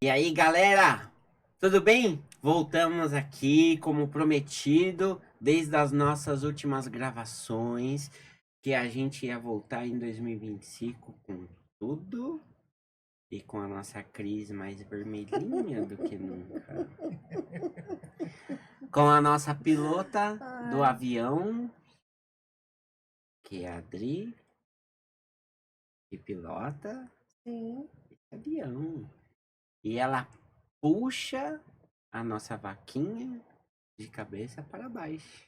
E aí, galera, tudo bem? Voltamos aqui, como prometido, desde as nossas últimas gravações, que a gente ia voltar em 2025 com tudo e com a nossa crise mais vermelhinha do que nunca. Com a nossa pilota do avião, que é a Adri, que pilota Sim. esse avião. E ela puxa a nossa vaquinha de cabeça para baixo.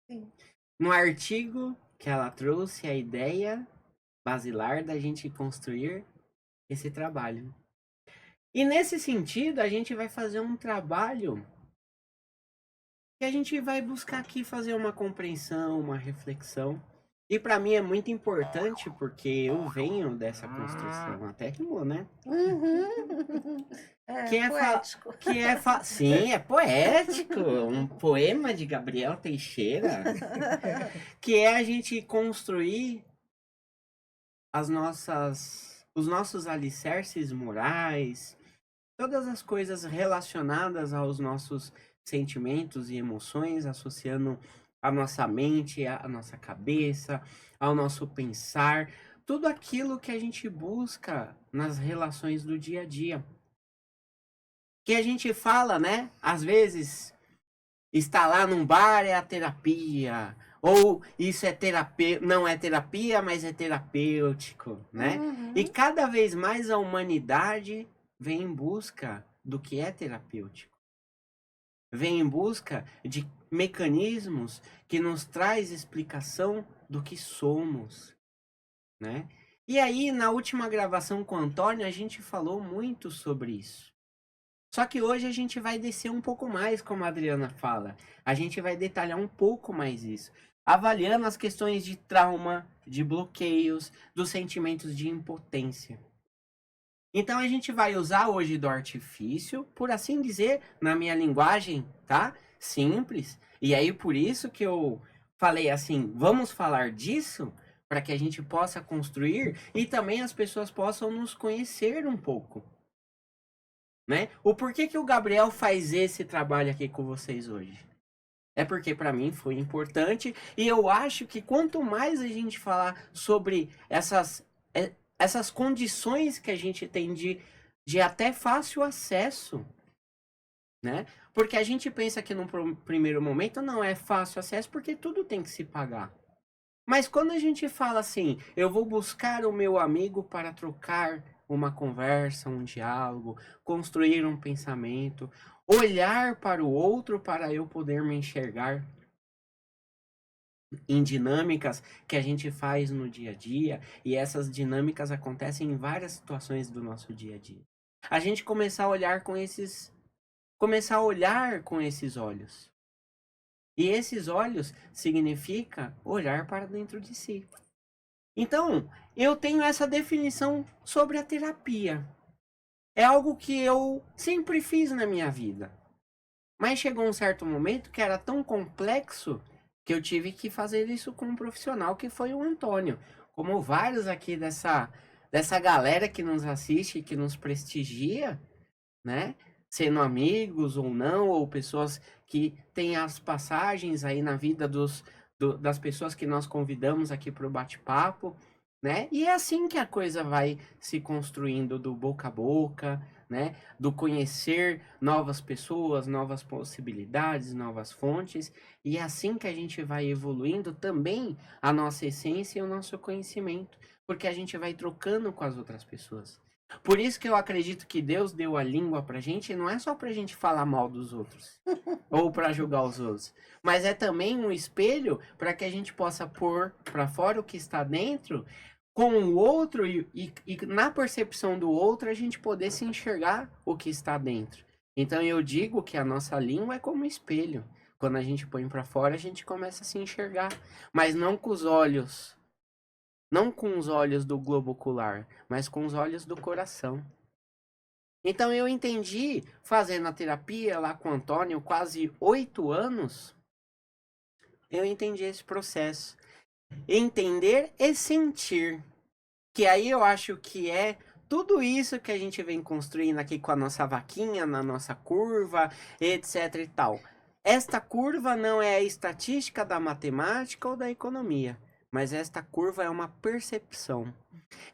Sim. No artigo que ela trouxe a ideia basilar da gente construir esse trabalho. E nesse sentido, a gente vai fazer um trabalho que a gente vai buscar aqui fazer uma compreensão, uma reflexão. E para mim é muito importante porque eu venho dessa construção, até rimou, né? Uhum. Que é Poético. sim, é poético, um poema de Gabriel Teixeira, que é a gente construir os nossos alicerces morais, todas as coisas relacionadas aos nossos sentimentos e emoções, associando a nossa mente, a nossa cabeça, ao nosso pensar, tudo aquilo que a gente busca nas relações do dia a dia. Que a gente fala, né? Às vezes, estar lá num bar é a terapia. Ou isso é terapia, não é terapia, mas é terapêutico, né? E Uhum. cada vez mais a humanidade vem em busca do que é terapêutico. Vem em busca de mecanismos que nos traz explicação do que somos, né? E aí, na última gravação com o Antônio, a gente falou muito sobre isso. Só que hoje a gente vai descer um pouco mais, como a Adriana fala. A gente vai detalhar um pouco mais isso. Avaliando as questões de trauma, de bloqueios, dos sentimentos de impotência. Então a gente vai usar hoje do artifício, por assim dizer, na minha linguagem, tá? Simples. E aí por isso que eu falei assim, vamos falar disso para que a gente possa construir e também as pessoas possam nos conhecer um pouco, né? O porquê que o Gabriel faz esse trabalho aqui com vocês hoje? É porque para mim foi importante e eu acho que quanto mais a gente falar sobre essas condições que a gente tem de até fácil acesso, né? Porque a gente pensa que no primeiro momento não é fácil acesso porque tudo tem que se pagar. Mas quando a gente fala assim, eu vou buscar o meu amigo para trocar uma conversa, um diálogo, construir um pensamento, olhar para o outro para eu poder me enxergar em dinâmicas que a gente faz no dia a dia, e essas dinâmicas acontecem em várias situações do nosso dia a dia. A gente começar a olhar com esses olhos. E esses olhos significa olhar para dentro de si. Então, eu tenho essa definição sobre a terapia. É algo que eu sempre fiz na minha vida. Mas chegou um certo momento que era tão complexo que eu tive que fazer isso com um profissional que foi o Antônio. Como vários aqui dessa galera que nos assiste, que nos prestigia, né? Sendo amigos ou não, ou pessoas que têm as passagens aí na vida das pessoas que nós convidamos aqui para o bate-papo, né? E é assim que a coisa vai se construindo do boca a boca, né? Do conhecer novas pessoas, novas possibilidades, novas fontes, e é assim que a gente vai evoluindo também a nossa essência e o nosso conhecimento, porque a gente vai trocando com as outras pessoas. Por isso que eu acredito que Deus deu a língua pra gente, não é só pra gente falar mal dos outros ou para julgar os outros, mas é também um espelho para que a gente possa pôr para fora o que está dentro com o outro e na percepção do outro a gente poder se enxergar o que está dentro. Então eu digo que a nossa língua é como um espelho. Quando a gente põe para fora, a gente começa a se enxergar, mas não com os olhos, não com os olhos do globo ocular, mas com os olhos do coração. Então eu entendi, fazendo a terapia lá com o Antônio, quase 8 anos, eu entendi esse processo. Entender e sentir. Que aí eu acho que é tudo isso que a gente vem construindo aqui com a nossa vaquinha, na nossa curva, etc e tal. Esta curva não é a estatística da matemática ou da economia, mas esta curva é uma percepção.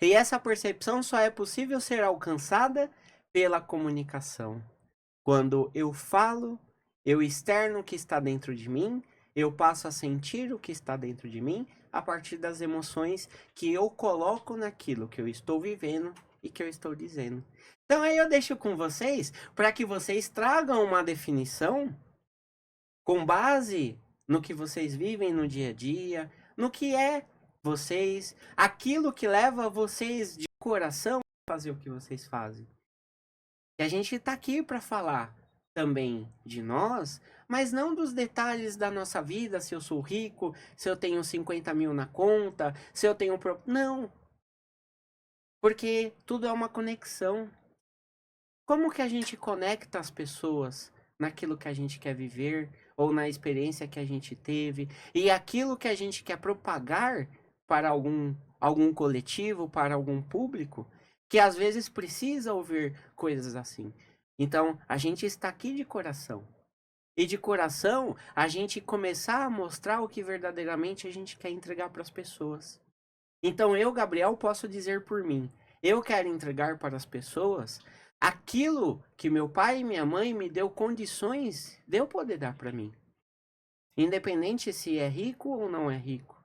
E essa percepção só é possível ser alcançada pela comunicação. Quando eu falo, eu externo o que está dentro de mim, eu passo a sentir o que está dentro de mim a partir das emoções que eu coloco naquilo que eu estou vivendo e que eu estou dizendo. Então aí eu deixo com vocês para que vocês tragam uma definição com base no que vocês vivem no dia a dia, no que é vocês, aquilo que leva vocês de coração a fazer o que vocês fazem. E a gente está aqui para falar também de nós, mas não dos detalhes da nossa vida, se eu sou rico, se eu tenho 50 mil na conta, se eu tenho... Não. Porque tudo é uma conexão. Como que a gente conecta as pessoas naquilo que a gente quer viver, ou na experiência que a gente teve, e aquilo que a gente quer propagar para algum coletivo, para algum público, que às vezes precisa ouvir coisas assim. Então, a gente está aqui de coração. E de coração, a gente começar a mostrar o que verdadeiramente a gente quer entregar para as pessoas. Então, eu, Gabriel, posso dizer por mim, eu quero entregar para as pessoas aquilo que meu pai e minha mãe me deu condições de eu poder dar para mim. Independente se é rico ou não é rico.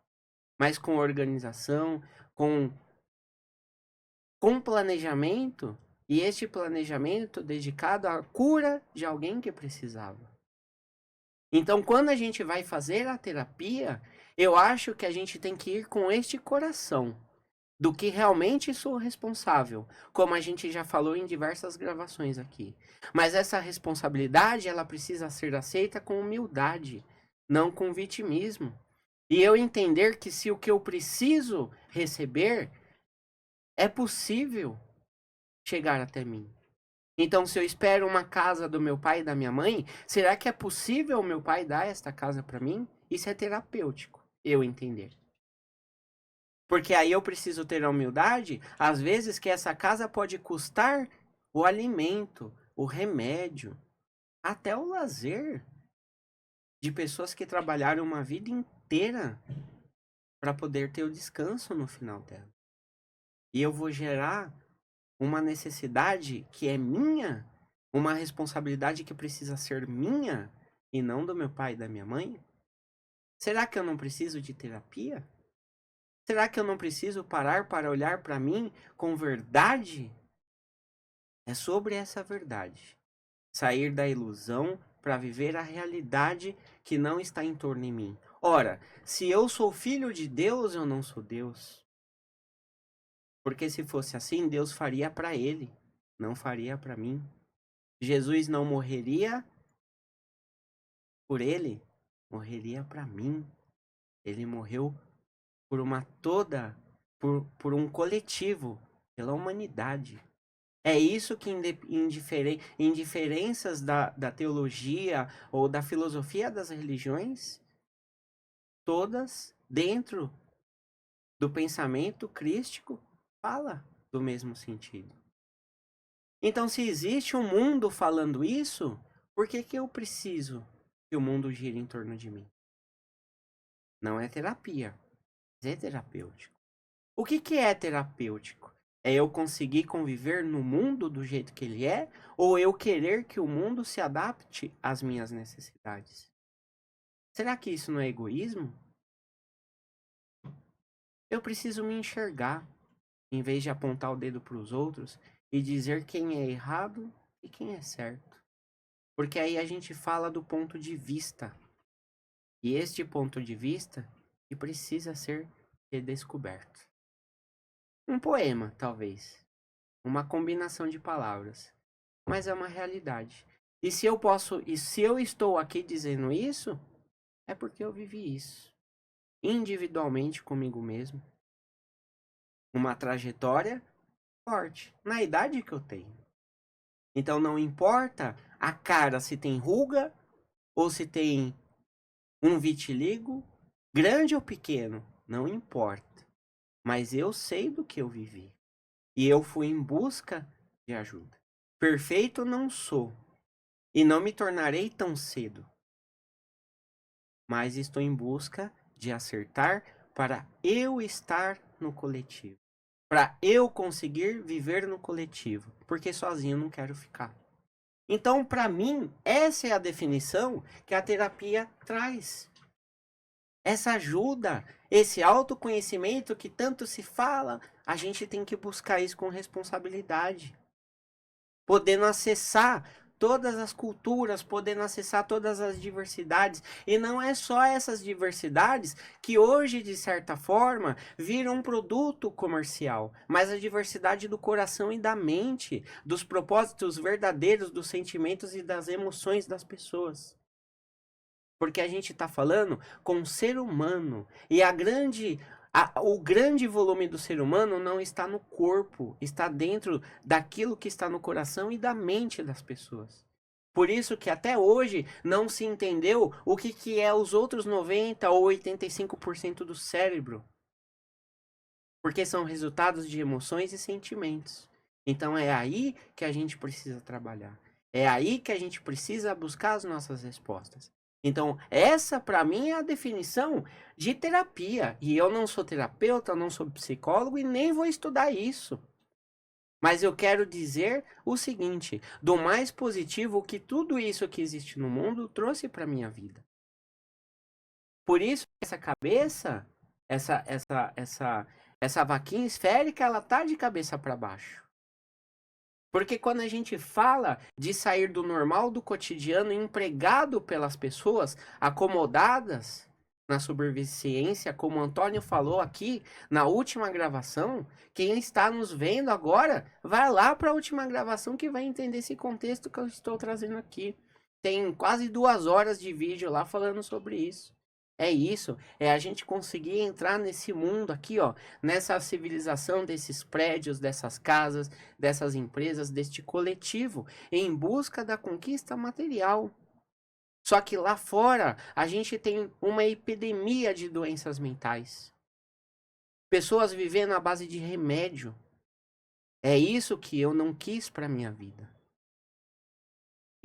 Mas com organização, com planejamento, e este planejamento dedicado à cura de alguém que precisava. Então, quando a gente vai fazer a terapia, eu acho que a gente tem que ir com este coração do que realmente sou responsável, como a gente já falou em diversas gravações aqui. Mas essa responsabilidade, ela precisa ser aceita com humildade, não com vitimismo. E eu entender que se o que eu preciso receber é possível chegar até mim. Então, se eu espero uma casa do meu pai e da minha mãe, será que é possível o meu pai dar esta casa para mim? Isso é terapêutico, eu entender. Porque aí eu preciso ter a humildade, às vezes, que essa casa pode custar o alimento, o remédio, até o lazer de pessoas que trabalharam uma vida inteira para poder ter o descanso no final dela. E eu vou gerar uma necessidade que é minha, uma responsabilidade que precisa ser minha e não do meu pai e da minha mãe? Será que eu não preciso de terapia? Será que eu não preciso parar para olhar para mim com verdade? É sobre essa verdade. Sair da ilusão para viver a realidade que não está em torno de mim. Ora, se eu sou filho de Deus, eu não sou Deus. Porque se fosse assim, Deus faria para ele, não faria para mim. Jesus não morreria por ele, morreria para mim. Ele morreu por uma toda, por um coletivo, pela humanidade. É isso que em diferenças da teologia ou da filosofia das religiões, todas dentro do pensamento crístico, fala do mesmo sentido. Então, se existe um mundo falando isso, por que que eu preciso que o mundo gire em torno de mim? Não é terapia, é terapêutico. O que que é terapêutico? É eu conseguir conviver no mundo do jeito que ele é, ou eu querer que o mundo se adapte às minhas necessidades? Será que isso não é egoísmo? Eu preciso me enxergar, em vez de apontar o dedo para os outros e dizer quem é errado e quem é certo. Porque aí a gente fala do ponto de vista. E este ponto de vista que precisa ser redescoberto. Um poema, talvez. Uma combinação de palavras. Mas é uma realidade. E se eu estou aqui dizendo isso, é porque eu vivi isso. Individualmente comigo mesmo. Uma trajetória forte. Na idade que eu tenho. Então não importa a cara se tem ruga ou se tem um vitiligo, grande ou pequeno, não importa. Mas eu sei do que eu vivi. E eu fui em busca de ajuda. Perfeito não sou, e não me tornarei tão cedo, mas estou em busca de acertar para eu estar no coletivo. Para eu conseguir viver no coletivo. Porque sozinho eu não quero ficar. Então, para mim, essa é a definição que a terapia traz. Essa ajuda, esse autoconhecimento que tanto se fala, a gente tem que buscar isso com responsabilidade. Podendo acessar todas as culturas, podendo acessar todas as diversidades. E não é só essas diversidades que hoje, de certa forma, viram um produto comercial, mas a diversidade do coração e da mente, dos propósitos verdadeiros, dos sentimentos e das emoções das pessoas. Porque a gente está falando com o ser humano. E o grande volume do ser humano não está no corpo, está dentro daquilo que está no coração e da mente das pessoas. Por isso que até hoje não se entendeu o que é os outros 90 ou 85% do cérebro. Porque são resultados de emoções e sentimentos. Então é aí que a gente precisa trabalhar. É aí que a gente precisa buscar as nossas respostas. Então, essa para mim é a definição de terapia. E eu não sou terapeuta, não sou psicólogo e nem vou estudar isso. Mas eu quero dizer o seguinte, do mais positivo que tudo isso que existe no mundo trouxe para minha vida. Por isso essa cabeça, essa vaquinha esférica, ela tá de cabeça para baixo. Porque quando a gente fala de sair do normal, do cotidiano, empregado pelas pessoas, acomodadas na subserviência, como o Antônio falou aqui na última gravação, quem está nos vendo agora, vai lá para a última gravação que vai entender esse contexto que eu estou trazendo aqui. Tem quase 2 horas de vídeo lá falando sobre isso. É isso, é a gente conseguir entrar nesse mundo aqui, ó, nessa civilização desses prédios, dessas casas, dessas empresas, deste coletivo, em busca da conquista material. Só que lá fora, a gente tem uma epidemia de doenças mentais. Pessoas vivendo à base de remédio. É isso que eu não quis para minha vida.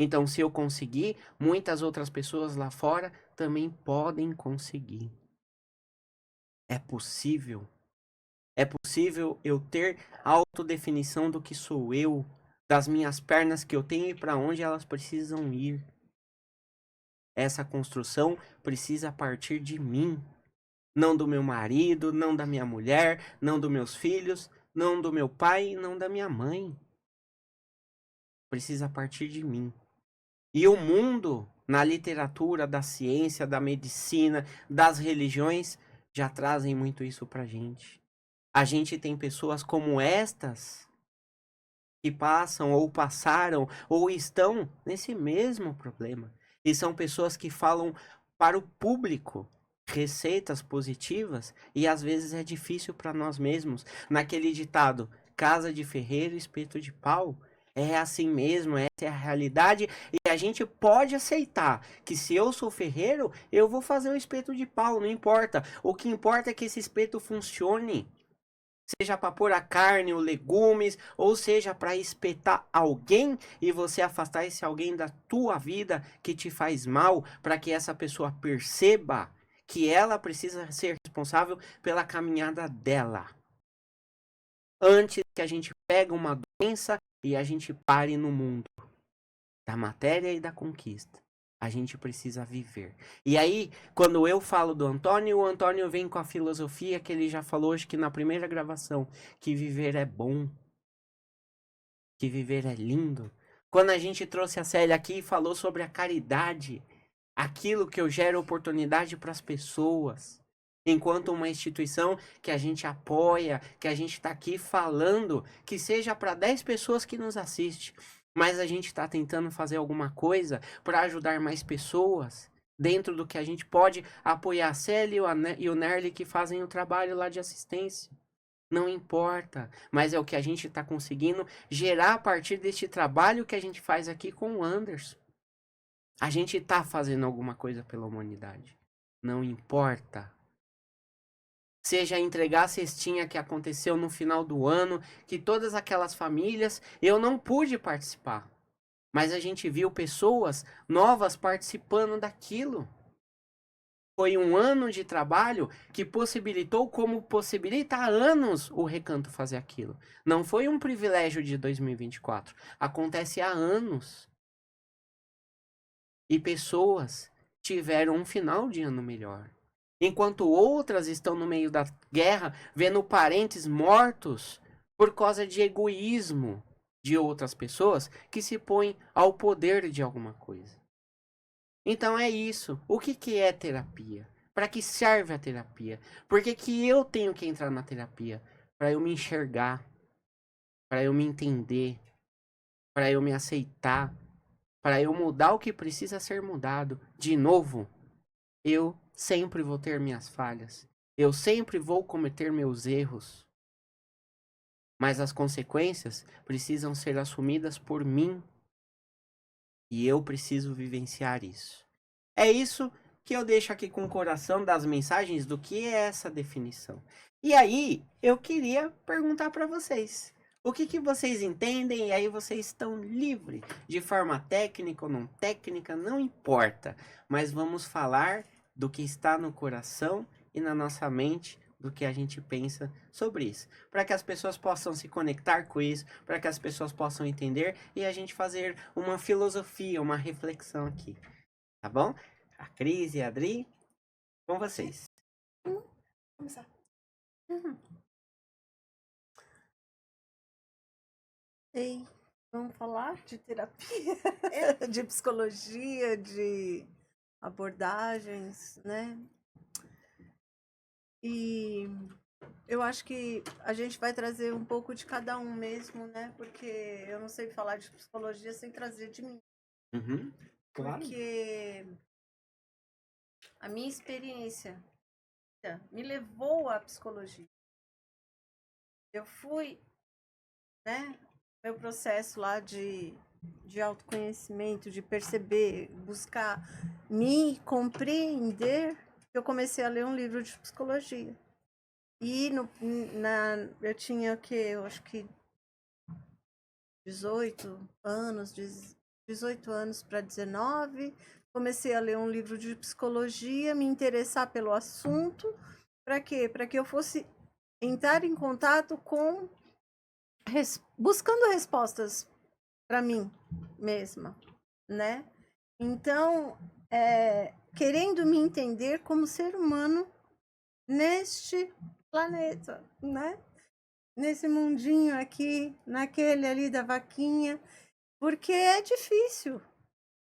Então, se eu conseguir, muitas outras pessoas lá fora também podem conseguir. É possível. É possível eu ter autodefinição do que sou eu, das minhas pernas que eu tenho e para onde elas precisam ir. Essa construção precisa partir de mim, não do meu marido, não da minha mulher, não dos meus filhos, não do meu pai, não da minha mãe. Precisa partir de mim. E o mundo, na literatura, da ciência, da medicina, das religiões, já trazem muito isso pra gente. A gente tem pessoas como estas que passam ou passaram ou estão nesse mesmo problema. E são pessoas que falam para o público receitas positivas e às vezes é difícil para nós mesmos. Naquele ditado, casa de ferreiro, espeto de pau, é assim mesmo, essa é a realidade e a gente pode aceitar que se eu sou ferreiro, eu vou fazer um espeto de pau, não importa. O que importa é que esse espeto funcione. Seja para pôr a carne ou legumes, ou seja para espetar alguém e você afastar esse alguém da tua vida que te faz mal, para que essa pessoa perceba que ela precisa ser responsável pela caminhada dela. Antes que a gente pegue uma doença e a gente pare no mundo da matéria e da conquista. A gente precisa viver. E aí, quando eu falo do Antônio, o Antônio vem com a filosofia que ele já falou hoje que na primeira gravação, que viver é bom, que viver é lindo. Quando a gente trouxe a Célia aqui e falou sobre a caridade, aquilo que eu gero oportunidade para as pessoas, enquanto uma instituição que a gente apoia, que a gente está aqui falando, que seja para 10 pessoas que nos assistem, mas a gente está tentando fazer alguma coisa para ajudar mais pessoas, dentro do que a gente pode apoiar a Célia e o Nerly que fazem o trabalho lá de assistência. Não importa, mas é o que a gente está conseguindo gerar a partir deste trabalho que a gente faz aqui com o Anderson. A gente está fazendo alguma coisa pela humanidade. Não importa seja entregar a cestinha que aconteceu no final do ano, que todas aquelas famílias eu não pude participar. Mas a gente viu pessoas novas participando daquilo. Foi um ano de trabalho que possibilitou, como possibilita há anos, o Recanto fazer aquilo. Não foi um privilégio de 2024. Acontece há anos. E pessoas tiveram um final de ano melhor. Enquanto outras estão no meio da guerra, vendo parentes mortos por causa de egoísmo de outras pessoas que se põem ao poder de alguma coisa. Então é isso. O que é terapia? Para que serve a terapia? Por que eu tenho que entrar na terapia? Para eu me enxergar, para eu me entender, para eu me aceitar, para eu mudar o que precisa ser mudado. De novo, eu sempre vou ter minhas falhas. Eu sempre vou cometer meus erros. Mas as consequências precisam ser assumidas por mim. E eu preciso vivenciar isso. É isso que eu deixo aqui com o coração das mensagens do que é essa definição. E aí, eu queria perguntar para vocês. O que vocês entendem? E aí vocês estão livres. De forma técnica ou não técnica, não importa. Mas vamos falar do que está no coração e na nossa mente, do que a gente pensa sobre isso. Para que as pessoas possam se conectar com isso, para que as pessoas possam entender e a gente fazer uma filosofia, uma reflexão aqui. Tá bom? A Cris e a Adri, com vocês. Começar. Ei, vamos falar de terapia, de psicologia, de abordagens, né? E eu acho que a gente vai trazer um pouco de cada um mesmo, né? Porque eu não sei falar de psicologia sem trazer de mim. Uhum, claro. Porque a minha experiência me levou à psicologia. Eu fui, né? Meu processo lá de autoconhecimento, de perceber, buscar me compreender, eu comecei a ler um livro de psicologia. E eu tinha o quê? Eu acho que 18 anos, 18 anos para 19. Comecei a ler um livro de psicologia, me interessar pelo assunto. Para quê? Para que eu fosse entrar em contato com buscando respostas para mim mesma, né? Então, querendo me entender como ser humano neste planeta, né? Nesse mundinho aqui, naquele ali da vaquinha, porque é difícil.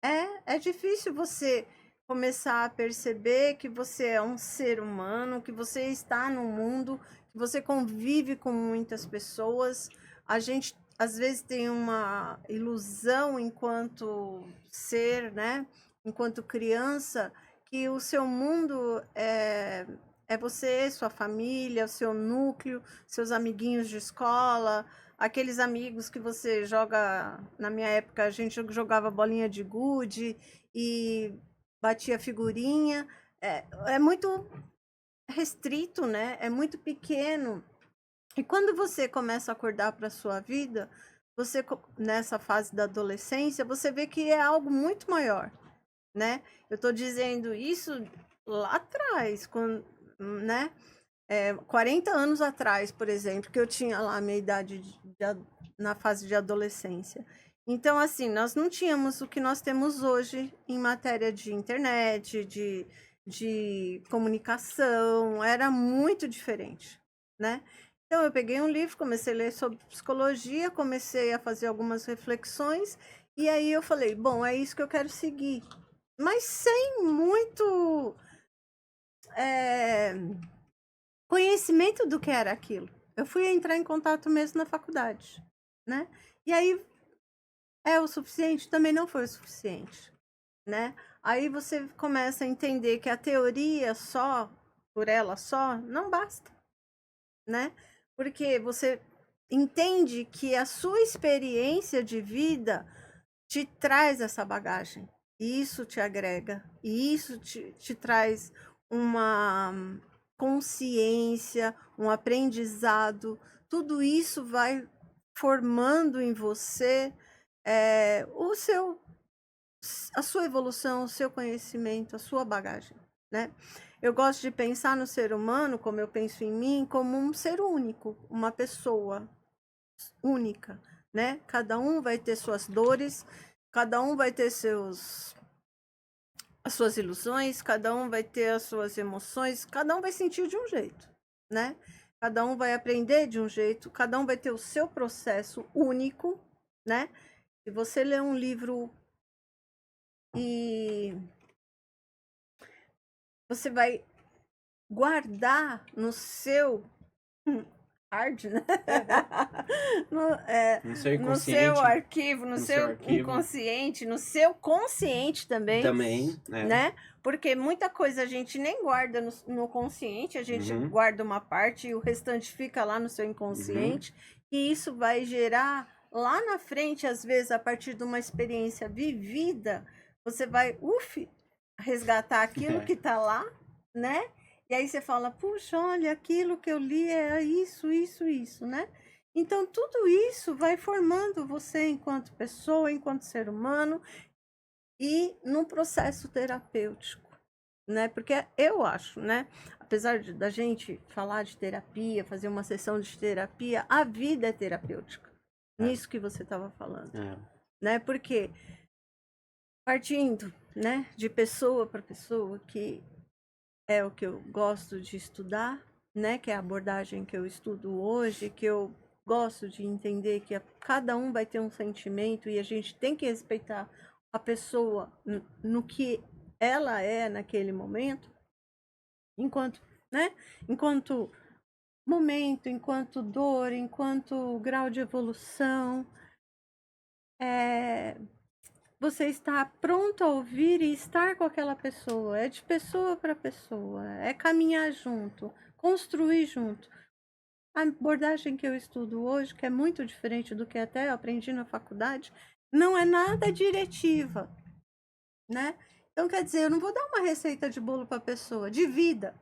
É difícil você começar a perceber que você é um ser humano, que você está no mundo, que você convive com muitas pessoas. A gente às vezes tem uma ilusão enquanto ser, né? Enquanto criança, que o seu mundo é você, sua família, o seu núcleo, seus amiguinhos de escola, aqueles amigos que você joga. Na minha época, a gente jogava bolinha de gude e batia figurinha. É muito restrito, né? É muito pequeno. E quando você começa a acordar para a sua vida, você nessa fase da adolescência, você vê que é algo muito maior, né? Eu estou dizendo isso lá atrás, quando, né? 40 anos atrás, por exemplo, que eu tinha lá a minha idade na fase de adolescência. Então, assim, nós não tínhamos o que nós temos hoje em matéria de internet, de comunicação, era muito diferente, né? Então, eu peguei um livro, comecei a ler sobre psicologia, comecei a fazer algumas reflexões, e aí eu falei, bom, é isso que eu quero seguir. Mas sem muito conhecimento do que era aquilo. Eu fui entrar em contato mesmo na faculdade, né? E aí, é o suficiente? Também não foi o suficiente, né? Aí você começa a entender que a teoria só, por ela só, não basta, né? Porque você entende que a sua experiência de vida te traz essa bagagem. E isso te agrega. E isso te traz uma consciência, um aprendizado, tudo isso vai formando em você a sua evolução, o seu conhecimento, a sua bagagem, né? Eu gosto de pensar no ser humano, como eu penso em mim, como um ser único, uma pessoa única, né? Cada um vai ter suas dores, cada um vai ter as suas ilusões, cada um vai ter as suas emoções, cada um vai sentir de um jeito, né? Cada um vai aprender de um jeito, cada um vai ter o seu processo único, né? Se você ler um livro e você vai guardar no seu hard, né? No seu No seu inconsciente. arquivo, no seu inconsciente, no seu consciente também. Também, né? Porque muita coisa a gente nem guarda no consciente, a gente guarda uma parte e o restante fica lá no seu inconsciente. E isso vai gerar lá na frente, às vezes, a partir de uma experiência vivida, você vai, resgatar aquilo que tá lá, né? E aí você fala, puxa, olha, aquilo que eu li é isso, né? Então, tudo isso vai formando você enquanto pessoa, enquanto ser humano e num processo terapêutico, né? Porque eu acho, né? Apesar da gente falar de terapia, fazer uma sessão de terapia, a vida é terapêutica. Nisso que você estava falando, né? Porque partindo, né, de pessoa para pessoa, que é o que eu gosto de estudar, né, que é a abordagem que eu estudo hoje, que eu gosto de entender que cada um vai ter um sentimento e a gente tem que respeitar a pessoa no que ela é naquele momento, enquanto, né, enquanto momento, enquanto dor, enquanto grau de evolução, você está pronto a ouvir e estar com aquela pessoa. É de pessoa para pessoa, é caminhar junto, construir junto. A abordagem que eu estudo hoje, que é muito diferente do que até eu aprendi na faculdade, não é nada diretiva, né? Então, quer dizer, eu não vou dar uma receita de bolo para a pessoa, de vida,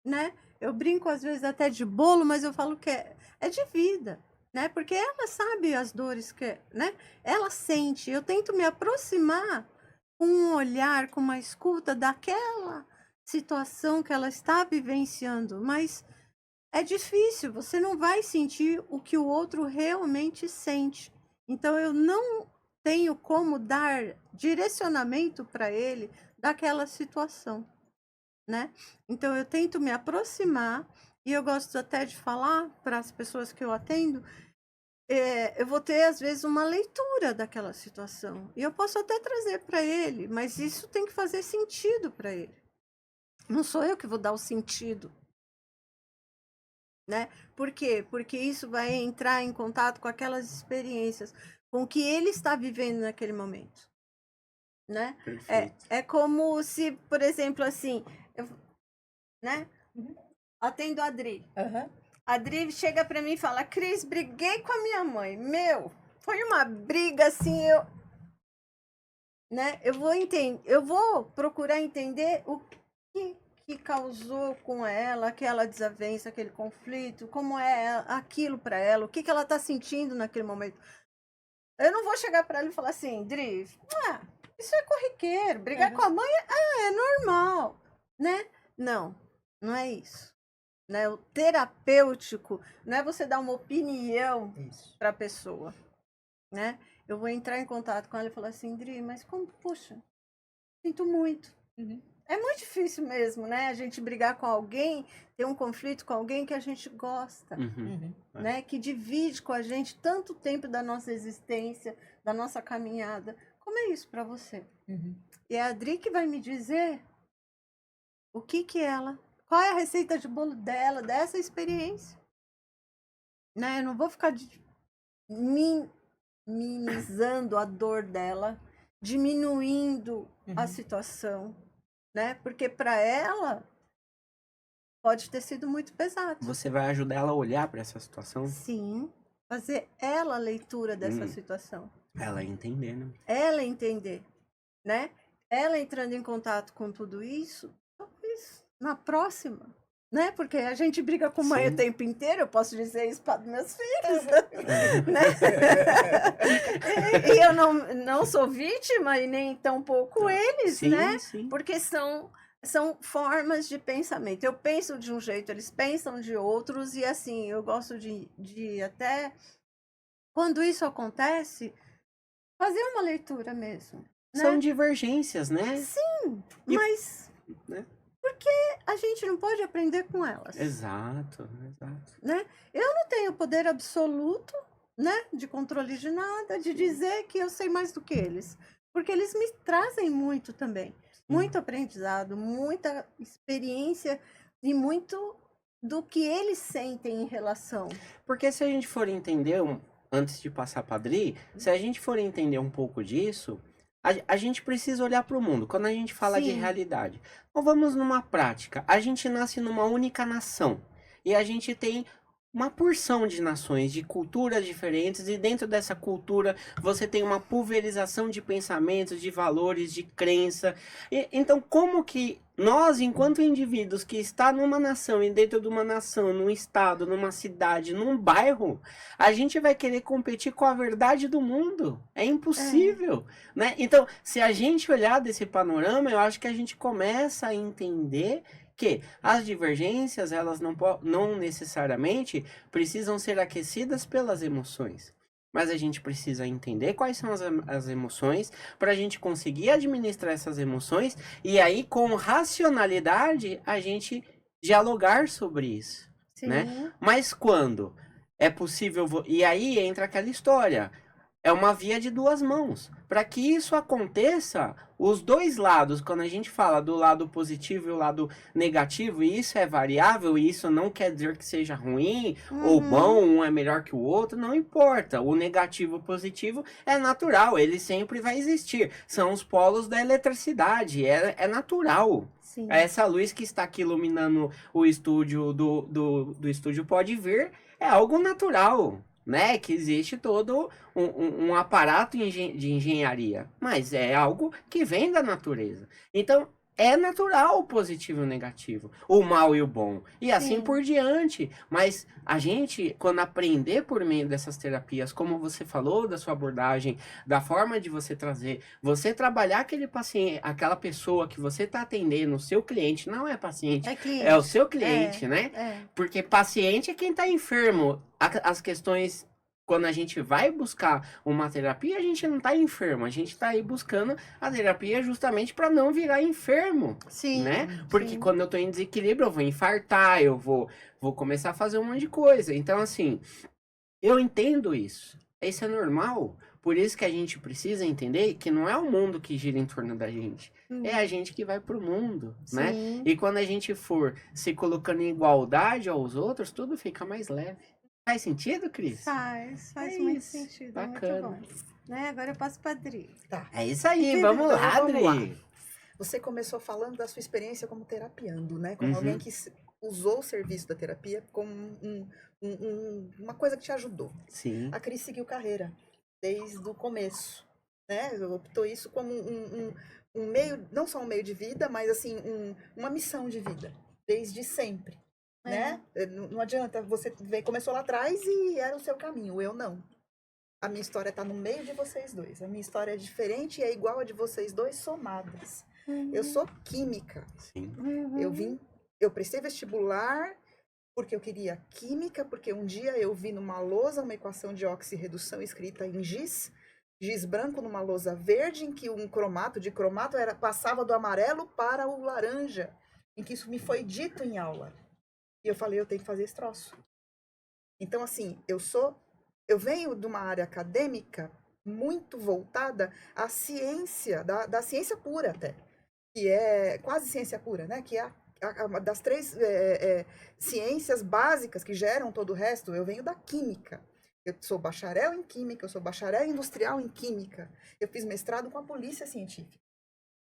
né? Eu brinco às vezes até de bolo, mas eu falo que é de vida, né? Porque ela sabe as dores que, né? Ela sente. Eu tento me aproximar com um olhar, com uma escuta daquela situação que ela está vivenciando, mas é difícil, você não vai sentir o que o outro realmente sente. Então eu não tenho como dar direcionamento para ele daquela situação, né? Então eu tento me aproximar e eu gosto até de falar para as pessoas que eu atendo, eu vou ter às vezes uma leitura daquela situação e eu posso até trazer para ele, mas isso tem que fazer sentido para ele. Não sou eu que vou dar o sentido, né? Por quê? Porque isso vai entrar em contato com aquelas experiências, com o que ele está vivendo naquele momento, né? É como se, por exemplo, assim, né? Atendo a Adri. A Adri chega para mim e fala, Cris, briguei com a minha mãe. Meu, foi uma briga assim, né? Eu vou procurar entender o que causou com ela aquela desavença, aquele conflito, como é aquilo para ela, o que ela está sentindo naquele momento. Eu não vou chegar para ela e falar assim, Dri, isso é corriqueiro, brigar com a mãe é normal, né? Não, não é isso. Né? O terapêutico não é você dar uma opinião para a pessoa, né? Eu vou entrar em contato com ela e falar assim, Dri, mas como, puxa, sinto muito. É muito difícil mesmo, né? A gente brigar com alguém, ter um conflito com alguém que a gente gosta, né? Que divide com a gente tanto tempo da nossa existência, da nossa caminhada. Como é isso para você? E é a Adri que vai me dizer o que ela... Qual é a receita de bolo dela, dessa experiência? Né? Eu não vou ficar minimizando a dor dela, diminuindo a situação, né? Porque para ela pode ter sido muito pesado. Você vai ajudar ela a olhar para essa situação? Sim, fazer ela a leitura dessa situação. Ela entender, né? Ela entender, né? Ela entrando em contato com tudo isso, talvez na próxima, né? Porque a gente briga com mãe Sim. o tempo inteiro, eu posso dizer isso para meus filhos, né? E eu não sou vítima e nem tampouco eles, Sim, né? sim. Porque são formas de pensamento. Eu penso de um jeito, eles pensam de outros, e assim, eu gosto de até, quando isso acontece, fazer uma leitura mesmo, São né? divergências, né? Sim, E- mas né? a gente não pode aprender com elas. Exato, exato. Né? Eu não tenho poder absoluto, né, de controle de nada, de dizer que eu sei mais do que eles, porque eles me trazem muito também, muito aprendizado, muita experiência e muito do que eles sentem em relação. Porque se a gente for entender, antes de passar para Adri, se a gente for entender um pouco disso, a gente precisa olhar para o mundo. Quando a gente fala de Sim. realidade, então vamos numa prática. A gente nasce numa única nação e a gente tem uma porção de nações, de culturas diferentes, e dentro dessa cultura você tem uma pulverização de pensamentos, de valores, de crença. Então, como que nós, enquanto indivíduos que está numa nação e dentro de uma nação, num estado, numa cidade, num bairro, a gente vai querer competir com a verdade do mundo? É impossível, né? Então, se a gente olhar desse panorama, eu acho que a gente começa a entender que as divergências, elas não necessariamente precisam ser aquecidas pelas emoções. Mas a gente precisa entender quais são as emoções para a gente conseguir administrar essas emoções e aí, com racionalidade, a gente dialogar sobre isso, Sim. né? Mas quando é possível... E aí entra aquela história. É uma via de duas mãos. Para que isso aconteça, os dois lados, quando a gente fala do lado positivo e o lado negativo, e isso é variável, e isso não quer dizer que seja ruim ou bom, um é melhor que o outro, não importa. O negativo e o positivo é natural, ele sempre vai existir. São os polos da eletricidade, é natural. Sim. Essa luz que está aqui iluminando o estúdio do estúdio Pode Ver é algo natural, né? Que existe todo um aparato de engenharia, mas é algo que vem da natureza. Então, é natural o positivo e o negativo, o mal e o bom, e assim Sim. por diante. Mas a gente, quando aprender por meio dessas terapias, como você falou da sua abordagem, da forma de você trazer, você trabalhar aquele paciente, aquela pessoa que você está atendendo, o seu cliente, não é paciente, é o seu cliente, né? Porque paciente é quem está enfermo. As questões, quando a gente vai buscar uma terapia, a gente não está enfermo, a gente está aí buscando a terapia justamente para não virar enfermo, Sim, né? Porque sim. quando eu estou em desequilíbrio, eu vou infartar, eu vou começar a fazer um monte de coisa. Então, assim, eu entendo isso. Isso é normal. Por isso que a gente precisa entender que não é o mundo que gira em torno da gente. É a gente que vai pro mundo, né? Sim. E quando a gente for se colocando em igualdade aos outros, tudo fica mais leve. Faz sentido, Cris? Faz É muito isso. sentido, Bacana. muito bom. Né? Agora eu passo para Adri. Tá. É isso aí, Então, vamos lá, vamos lá. Adri. Você começou falando da sua experiência como terapiando, né? Como Uhum. alguém que usou o serviço da terapia como uma coisa que te ajudou. Sim. A Cris seguiu carreira desde o começo, né? Optou isso como um meio, não só um meio de vida, mas assim, uma missão de vida, desde sempre, né? Não adianta, você começou lá atrás e era o seu caminho, eu não. A minha história está no meio de vocês dois. A minha história é diferente e é igual a de vocês dois somadas. Eu sou química. Sim. Eu prestei vestibular porque eu queria química, porque um dia eu vi numa lousa uma equação de oxirredução escrita em giz branco numa lousa verde, em que um cromato passava do amarelo para o laranja, em que isso me foi dito em aula. E eu falei, eu tenho que fazer esse troço. Então, assim, eu venho de uma área acadêmica muito voltada à ciência, da ciência pura até, que é quase ciência pura, né? Que é uma das três ciências básicas que geram todo o resto. Eu venho da química. Eu sou bacharel em química, eu sou bacharel industrial em química. Eu fiz mestrado com a polícia científica.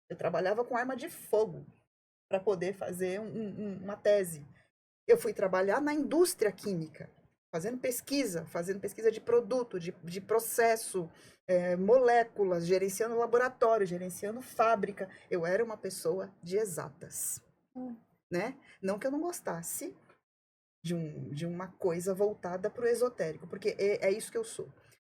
Eu trabalhava com arma de fogo para poder fazer uma tese. Eu fui trabalhar na indústria química, fazendo pesquisa de produto, de processo, moléculas, gerenciando laboratório, gerenciando fábrica. Eu era uma pessoa de exatas. né? Não que eu não gostasse de uma coisa voltada para o esotérico, porque é isso que eu sou.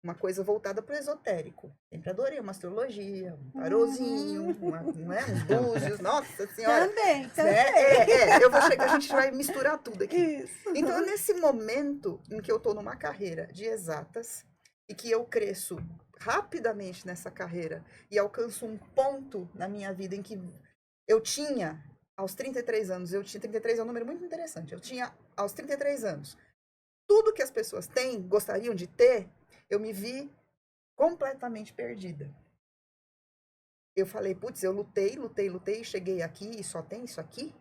Uma coisa voltada para o esotérico. Sempre adorei uma astrologia, um tarozinho, não é? Uns búzios, nossa senhora. Também, Né? Eu vou chegar, a gente vai misturar tudo aqui. Isso. Então, nesse momento em que eu estou numa carreira de exatas e que eu cresço rapidamente nessa carreira e alcanço um ponto na minha vida em que eu tinha, aos 33 anos, 33 é um número muito interessante, eu tinha, aos 33 anos, tudo que as pessoas têm, gostariam de ter, eu me vi completamente perdida. Eu falei, putz, eu lutei, cheguei aqui e só tem isso aqui?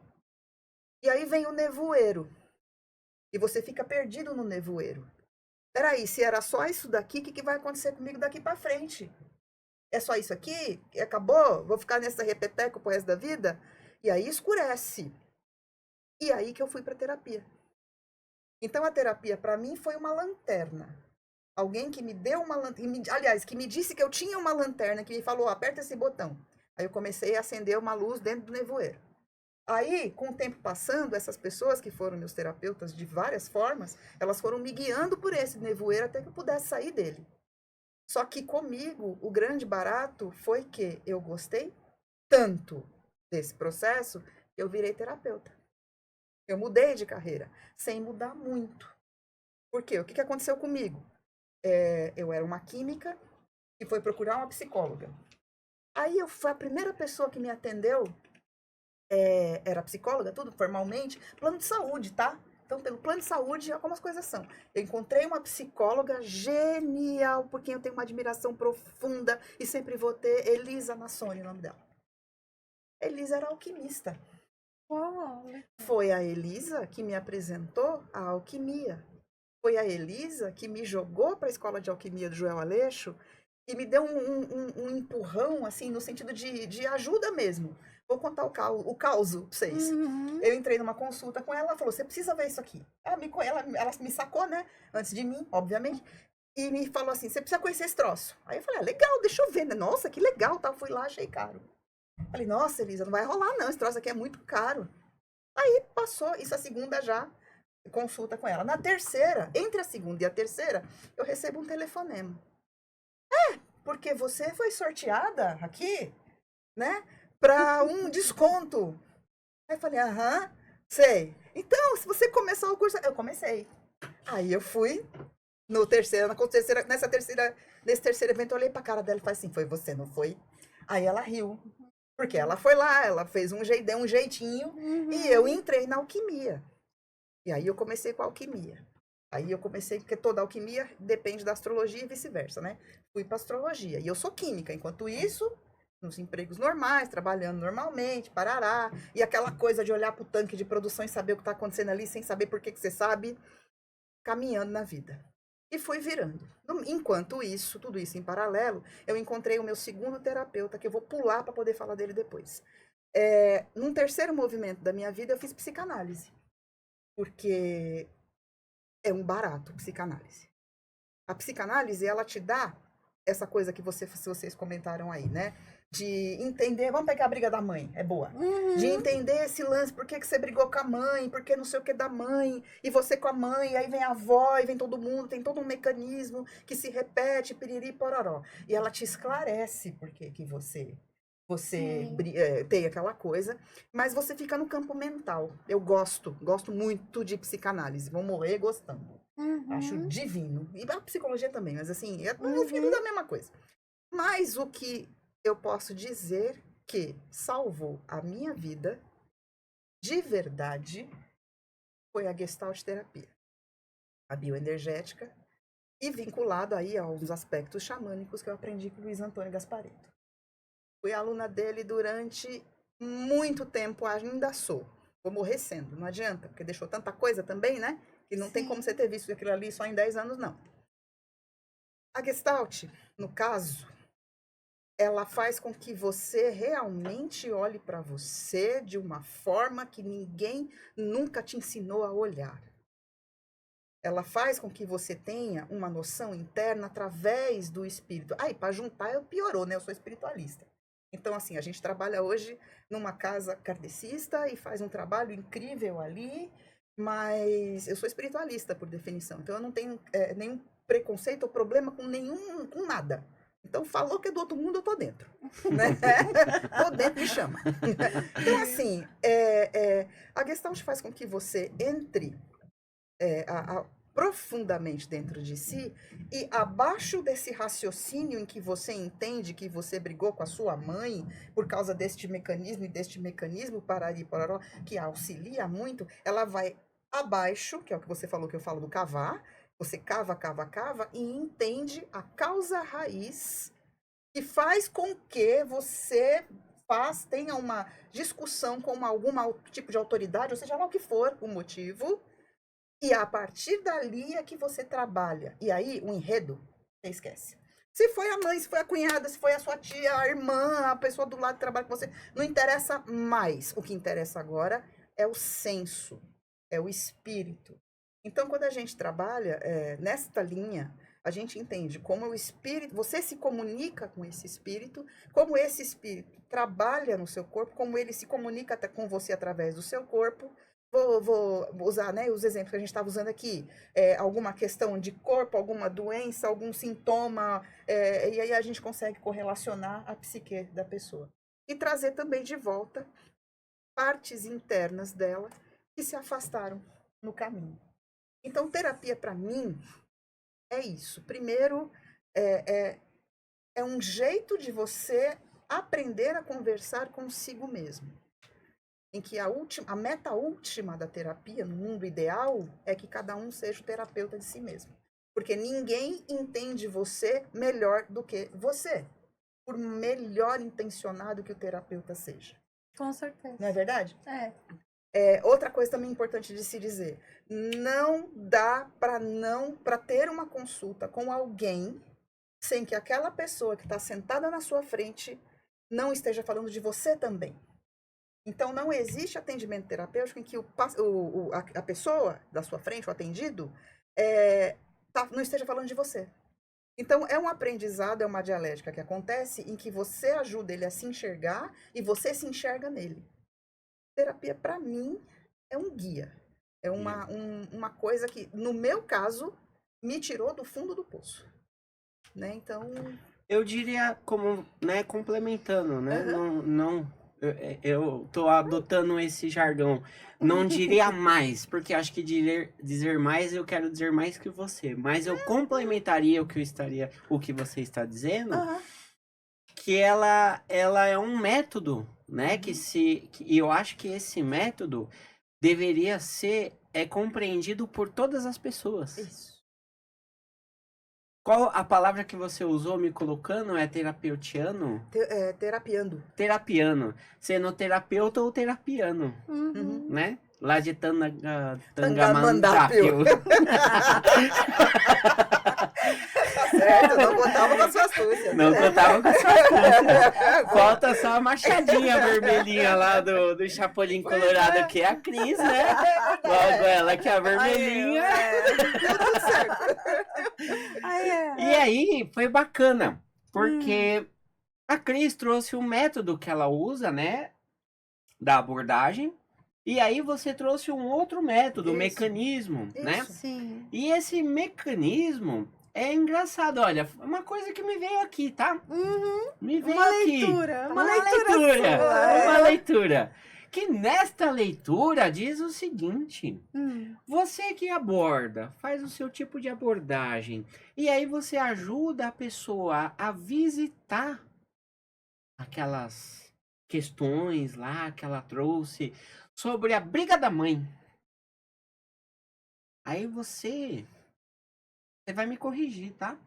E aí vem o nevoeiro. E você fica perdido no nevoeiro. Peraí, se era só isso daqui, o que vai acontecer comigo daqui para frente? É só isso aqui? Acabou? Vou ficar nessa repeteco pro resto da vida? E aí escurece. E aí que eu fui para terapia. Então a terapia para mim foi uma lanterna. Alguém que me deu uma lanterna, aliás, que me disse que eu tinha uma lanterna, que me falou, aperta esse botão. Aí eu comecei a acender uma luz dentro do nevoeiro. Aí, com o tempo passando, essas pessoas que foram meus terapeutas de várias formas, elas foram me guiando por esse nevoeiro até que eu pudesse sair dele. Só que comigo, o grande barato foi que eu gostei tanto desse processo, que eu virei terapeuta. Eu mudei de carreira, sem mudar muito. Por quê? O que aconteceu comigo? Eu era uma química e foi procurar uma psicóloga. Aí foi a primeira pessoa que me atendeu, era psicóloga, tudo formalmente, plano de saúde, tá? Então, pelo plano de saúde, olha como as coisas são. Eu encontrei uma psicóloga genial, por quem eu tenho uma admiração profunda e sempre vou ter, Elisa Nassoni, o nome dela. Elisa era alquimista. Uau. Foi a Elisa que me apresentou a alquimia. Foi a Elisa que me jogou para a escola de alquimia do Joel Aleixo e me deu um empurrão, assim, no sentido de ajuda mesmo. Vou contar o caos para vocês. Uhum. Eu entrei numa consulta com ela, ela falou, você precisa ver isso aqui. Ela me sacou, né? Antes de mim, obviamente. E me falou assim, você precisa conhecer esse troço. Aí eu falei, legal, deixa eu ver, né? Nossa, que legal, tá? Fui lá, achei caro. Falei, nossa, Elisa, não vai rolar não, esse troço aqui é muito caro. Aí passou, isso a segunda já, consulta com ela. Na terceira, entre a segunda e a terceira, eu recebo um telefonema. Porque você foi sorteada aqui, né, para um desconto. Aí eu falei, aham, sei. Então, se você começar o curso, eu comecei. Aí eu fui nesse terceiro evento, eu olhei pra cara dela e falei assim, foi você, não foi? Aí ela riu. Porque ela foi lá, ela fez um jeitinho, e eu entrei na alquimia. E aí eu comecei com a alquimia. Aí eu comecei, porque toda alquimia depende da astrologia e vice-versa, né? Fui para astrologia. E eu sou química. Enquanto isso, nos empregos normais, trabalhando normalmente, parará. E aquela coisa de olhar para o tanque de produção e saber o que está acontecendo ali, sem saber por que você sabe, caminhando na vida. E fui virando. Enquanto isso, tudo isso em paralelo, eu encontrei o meu segundo terapeuta, que eu vou pular para poder falar dele depois. Num terceiro movimento da minha vida, eu fiz psicanálise. Porque é um barato, psicanálise. A psicanálise, ela te dá essa coisa que vocês comentaram aí, né? De entender, vamos pegar a briga da mãe, é boa. De entender esse lance, por que você brigou com a mãe, por que não sei o que da mãe, e você com a mãe, e aí vem a avó, e vem todo mundo, tem todo um mecanismo que se repete, piriri, pororó. E ela te esclarece por que você tem aquela coisa, mas você fica no campo mental. Eu gosto muito de psicanálise, vou morrer gostando. Acho divino. E a psicologia também, mas assim, no fim tudo é a mesma coisa. Mas o que eu posso dizer que salvou a minha vida, de verdade, foi a Gestalt terapia, a bioenergética, e vinculado aí a uns aspectos xamânicos que eu aprendi com o Luiz Antônio Gasparetto. Fui aluna dele durante muito tempo, ainda sou. Vou morrer sendo, não adianta, porque deixou tanta coisa também, né? Que não tem como você ter visto aquilo ali só em 10 anos, não. A Gestalt, no caso, ela faz com que você realmente olhe para você de uma forma que ninguém nunca te ensinou a olhar. Ela faz com que você tenha uma noção interna através do espírito. Aí, para juntar, piorou, né? Eu sou espiritualista. Então, assim, a gente trabalha hoje numa casa kardecista e faz um trabalho incrível ali, mas eu sou espiritualista, por definição. Então, eu não tenho nenhum preconceito ou problema com nada. Então, falou que é do outro mundo, eu tô dentro. Né? Tô dentro, me chama. Então, assim, a Gestalt faz com que você entre profundamente dentro de si e abaixo desse raciocínio em que você entende que você brigou com a sua mãe por causa deste mecanismo e deste mecanismo parari, pororó, que auxilia muito, ela vai abaixo, que é o que você falou que eu falo do cavar, você cava, cava, cava e entende a causa raiz que faz com que você tenha uma discussão com algum tipo de autoridade, ou seja lá o que for o motivo, e a partir dali é que você trabalha. E aí, o enredo, você esquece. Se foi a mãe, se foi a cunhada, se foi a sua tia, a irmã, a pessoa do lado que trabalha com você, não interessa mais. O que interessa agora é o senso, é o espírito. Então, quando a gente trabalha nesta linha, a gente entende como o espírito, você se comunica com esse espírito, como esse espírito trabalha no seu corpo, como ele se comunica com você através do seu corpo. Vou usar, né, os exemplos que a gente estava usando aqui. Alguma questão de corpo, alguma doença, algum sintoma, e aí a gente consegue correlacionar a psique da pessoa. E trazer também de volta partes internas dela que se afastaram no caminho. Então, terapia, para mim, é isso. Primeiro, é um jeito de você aprender a conversar consigo mesmo. Em que a meta última da terapia, no mundo ideal, é que cada um seja o terapeuta de si mesmo. Porque ninguém entende você melhor do que você, por melhor intencionado que o terapeuta seja. Com certeza. Não é verdade? É. Outra coisa também importante de se dizer, não dá para ter uma consulta com alguém sem que aquela pessoa que está sentada na sua frente não esteja falando de você também. Então, não existe atendimento terapêutico em que a pessoa da sua frente, o atendido, não esteja falando de você. Então, é um aprendizado, é uma dialética que acontece em que você ajuda ele a se enxergar e você se enxerga nele. Terapia, para mim, é um guia. É uma coisa que, no meu caso, me tirou do fundo do poço. Né? Então... Eu diria, como, né, complementando, né? Eu tô adotando esse jargão. Não diria mais, porque acho que dizer mais, eu quero dizer mais que você. Mas eu complementaria o que você está dizendo, que ela é um método, né? Que eu acho que esse método deveria ser compreendido por todas as pessoas. Isso. Qual a palavra que você usou me colocando? É terapeutiano? Terapiando. Terapiano. Sendo terapeuta ou terapiano, né? Lá de Tangamandápio. Tá certo, não contava com as suas astúcias. Não contava com as suas astúcias. Falta só a machadinha vermelhinha lá do Chapolin Colorado, que é a Cris, né? Logo ela que é a vermelhinha. Tudo certo. E aí, foi bacana, porque a Cris trouxe um método que ela usa, né? Da abordagem. E aí você trouxe um outro método, um mecanismo, né? Sim. E esse mecanismo é engraçado, olha, uma coisa que me veio aqui, tá? Me veio aqui. Uma leitura. Que nesta leitura diz o seguinte: você que aborda, faz o seu tipo de abordagem, e aí você ajuda a pessoa a visitar aquelas questões lá que ela trouxe sobre a briga da mãe. Aí você vai me corrigir, tá?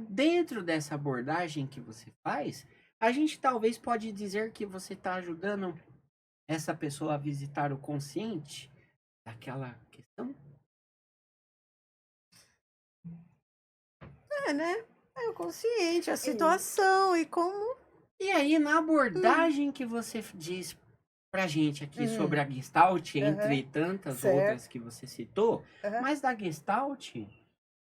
Dentro dessa abordagem que você faz, a gente talvez pode dizer que você está ajudando essa pessoa a visitar o consciente daquela questão. Né? É o consciente, a situação e como... E aí, na abordagem que você diz pra gente aqui sobre a Gestalt, entre tantas outras que você citou, mas da Gestalt,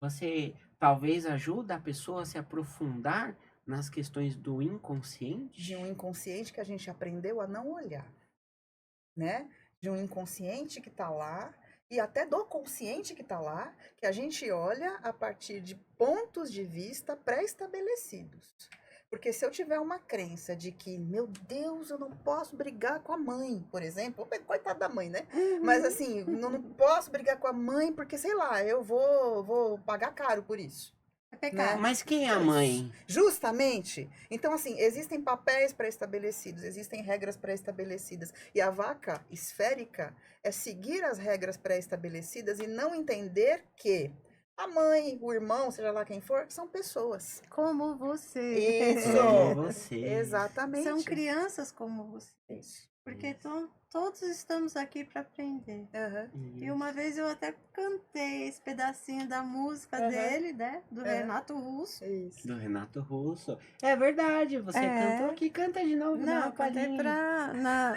você talvez ajuda a pessoa a se aprofundar nas questões do inconsciente? De um inconsciente que a gente aprendeu a não olhar, né? De um inconsciente que está lá, e até do consciente que está lá, que a gente olha a partir de pontos de vista pré-estabelecidos. Porque se eu tiver uma crença de que, meu Deus, eu não posso brigar com a mãe, por exemplo, coitada da mãe, né? Mas assim, não posso brigar com a mãe porque, sei lá, eu vou pagar caro por isso. É pecado. Mas quem é a mãe? Justamente. Então, assim, existem papéis pré-estabelecidos, existem regras pré-estabelecidas. E a vaca esférica é seguir as regras pré-estabelecidas e não entender que a mãe, o irmão, seja lá quem for, são pessoas. Como você. Isso. Como você. Exatamente. São crianças como você. Isso. Porque todos estamos aqui para aprender. Aham. E uma vez eu até cantei esse pedacinho da música Aham. dele, né? Do Aham. Renato Russo. Isso. Do Renato Russo. É verdade, você É. cantou aqui, canta de novo. Não, dá eu uma cantei palhinha. na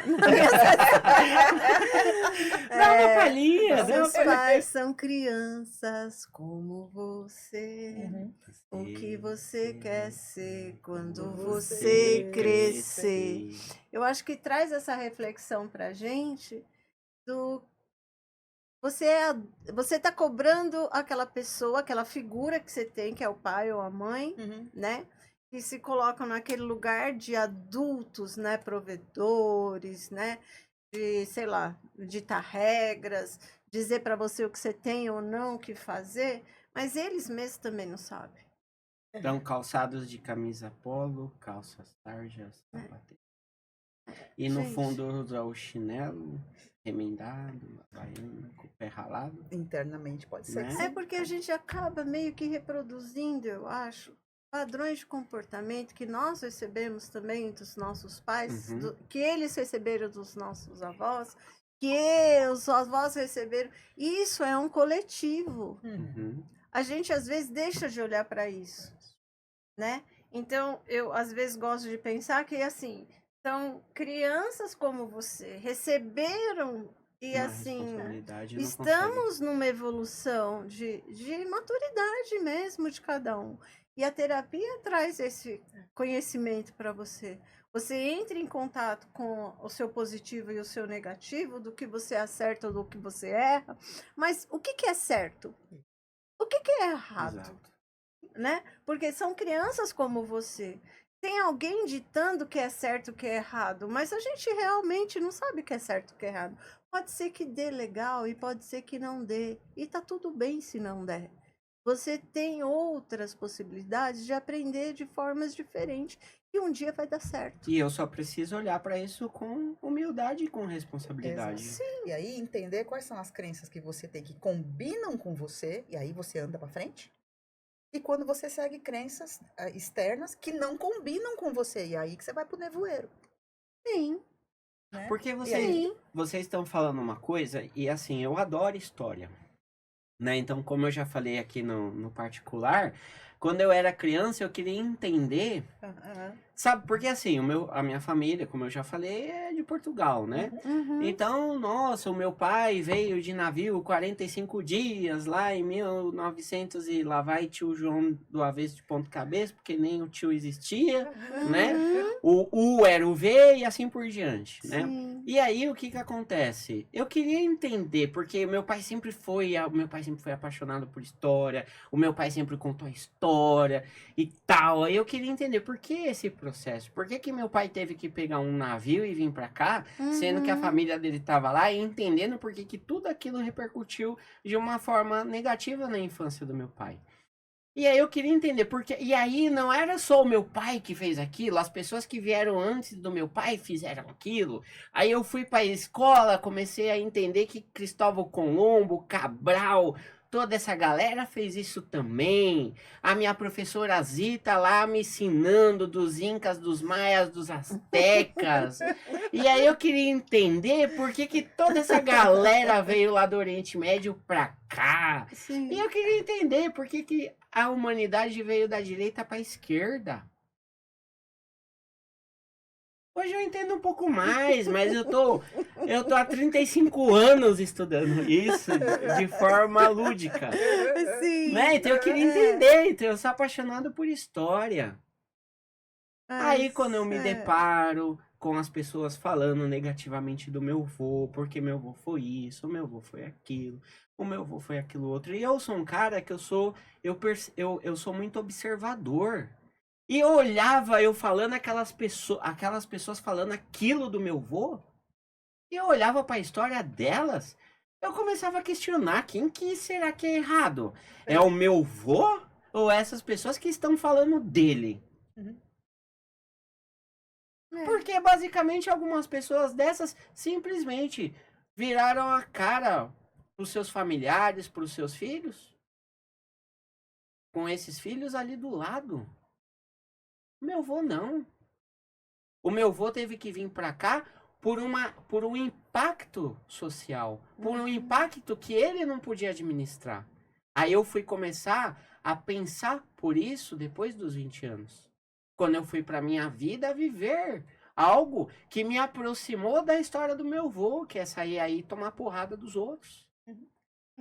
Dá uma palhinha, dá uma Seus palhinha. pais são crianças como você. Uhum. O que você quer ser quando Você você crescer. Eu acho que traz essa reflexão pra gente do você tá cobrando aquela pessoa, aquela figura que você tem, que é o pai ou a mãe, Uhum. né? Que se colocam naquele lugar de adultos, né? Provedores, né? De, sei lá, ditar regras, dizer para você o que você tem ou não que fazer, mas eles mesmos também não sabem. Estão calçados de camisa polo, calças tarjas, sapateiro. E no Gente. fundo usa o chinelo remendado, havaiana, com o pé ralado. Internamente pode ser Né? que sim. É porque a gente acaba meio que reproduzindo, eu acho, padrões de comportamento que nós recebemos também dos nossos pais, Uhum. que eles receberam dos nossos avós, que os avós receberam. Isso é um coletivo. Uhum. A gente às vezes deixa de olhar para isso, né? Então, eu às vezes gosto de pensar que assim, são crianças como você, receberam e Uma assim, responsabilidade não consegue. estamos numa evolução de maturidade mesmo de cada um. E a terapia traz esse conhecimento para você. Você entra em contato com o seu positivo e o seu negativo, do que você acerta ou do que você erra. Mas o que é certo? O que é errado? Exato. Né? Porque são crianças como você. Tem alguém ditando o que é certo e o que é errado, mas a gente realmente não sabe o que é certo e o que é errado. Pode ser que dê legal e pode ser que não dê. E tá tudo bem se não der. Você tem outras possibilidades de aprender de formas diferentes e um dia vai dar certo. E eu só preciso olhar para isso com humildade e com responsabilidade. Exato. E aí entender quais são as crenças que você tem que combinam com você, e aí você anda para frente. E quando você segue crenças externas que não combinam com você, e aí que você vai pro nevoeiro. Sim. Né? Porque E vocês estão falando uma coisa, e assim, eu adoro história. Né? Então, como eu já falei aqui no particular, quando eu era criança, eu queria entender, sabe? Porque assim, a minha família, como eu já falei, é de Portugal, né? Uhum. Então, nossa, o meu pai veio de navio 45 dias lá em 1900 e lá vai tio João do avesso de ponta cabeça, porque nem o tio existia, né? O U era o V e assim por diante, né? Sim. E aí, o que acontece? Eu queria entender, porque o meu pai sempre foi apaixonado por história, o meu pai sempre contou a história e tal. Aí eu queria entender por que esse processo? Por que meu pai teve que pegar um navio e vir pra cá, sendo que a família dele tava lá, e entendendo por que tudo aquilo repercutiu de uma forma negativa na infância do meu pai. E aí eu queria entender, porque e aí não era só o meu pai que fez aquilo, as pessoas que vieram antes do meu pai fizeram aquilo. Aí eu fui para a escola, comecei a entender que Cristóvão Colombo, Cabral, toda essa galera fez isso também. A minha professora Zita lá me ensinando dos incas, dos maias, dos astecas. E aí eu queria entender por que toda essa galera veio lá do Oriente Médio pra cá. Sim. E eu queria entender por que a humanidade veio da direita para a esquerda. Hoje eu entendo um pouco mais, mas eu tô há 35 anos estudando isso de forma lúdica. Sim. Né? Então eu queria entender, então eu sou apaixonado por história. Aí quando eu me É. deparo com as pessoas falando negativamente do meu avô, porque meu avô foi isso, o meu avô foi aquilo, o meu avô foi aquilo outro. E eu sou um cara que eu sou muito observador. E eu olhava eu falando aquelas pessoas falando aquilo do meu avô, e eu olhava para a história delas, eu começava a questionar quem que será que é errado? É o meu avô ou essas pessoas que estão falando dele? Uhum. Porque basicamente algumas pessoas dessas simplesmente viraram a cara pros seus familiares, pros seus filhos, com esses filhos ali do lado. O meu avô não. O meu avô teve que vir para cá por um impacto social, por um impacto que ele não podia administrar. Aí eu fui começar a pensar por isso depois dos 20 anos. Quando eu fui para minha vida viver algo que me aproximou da história do meu avô, que é sair aí e tomar porrada dos outros.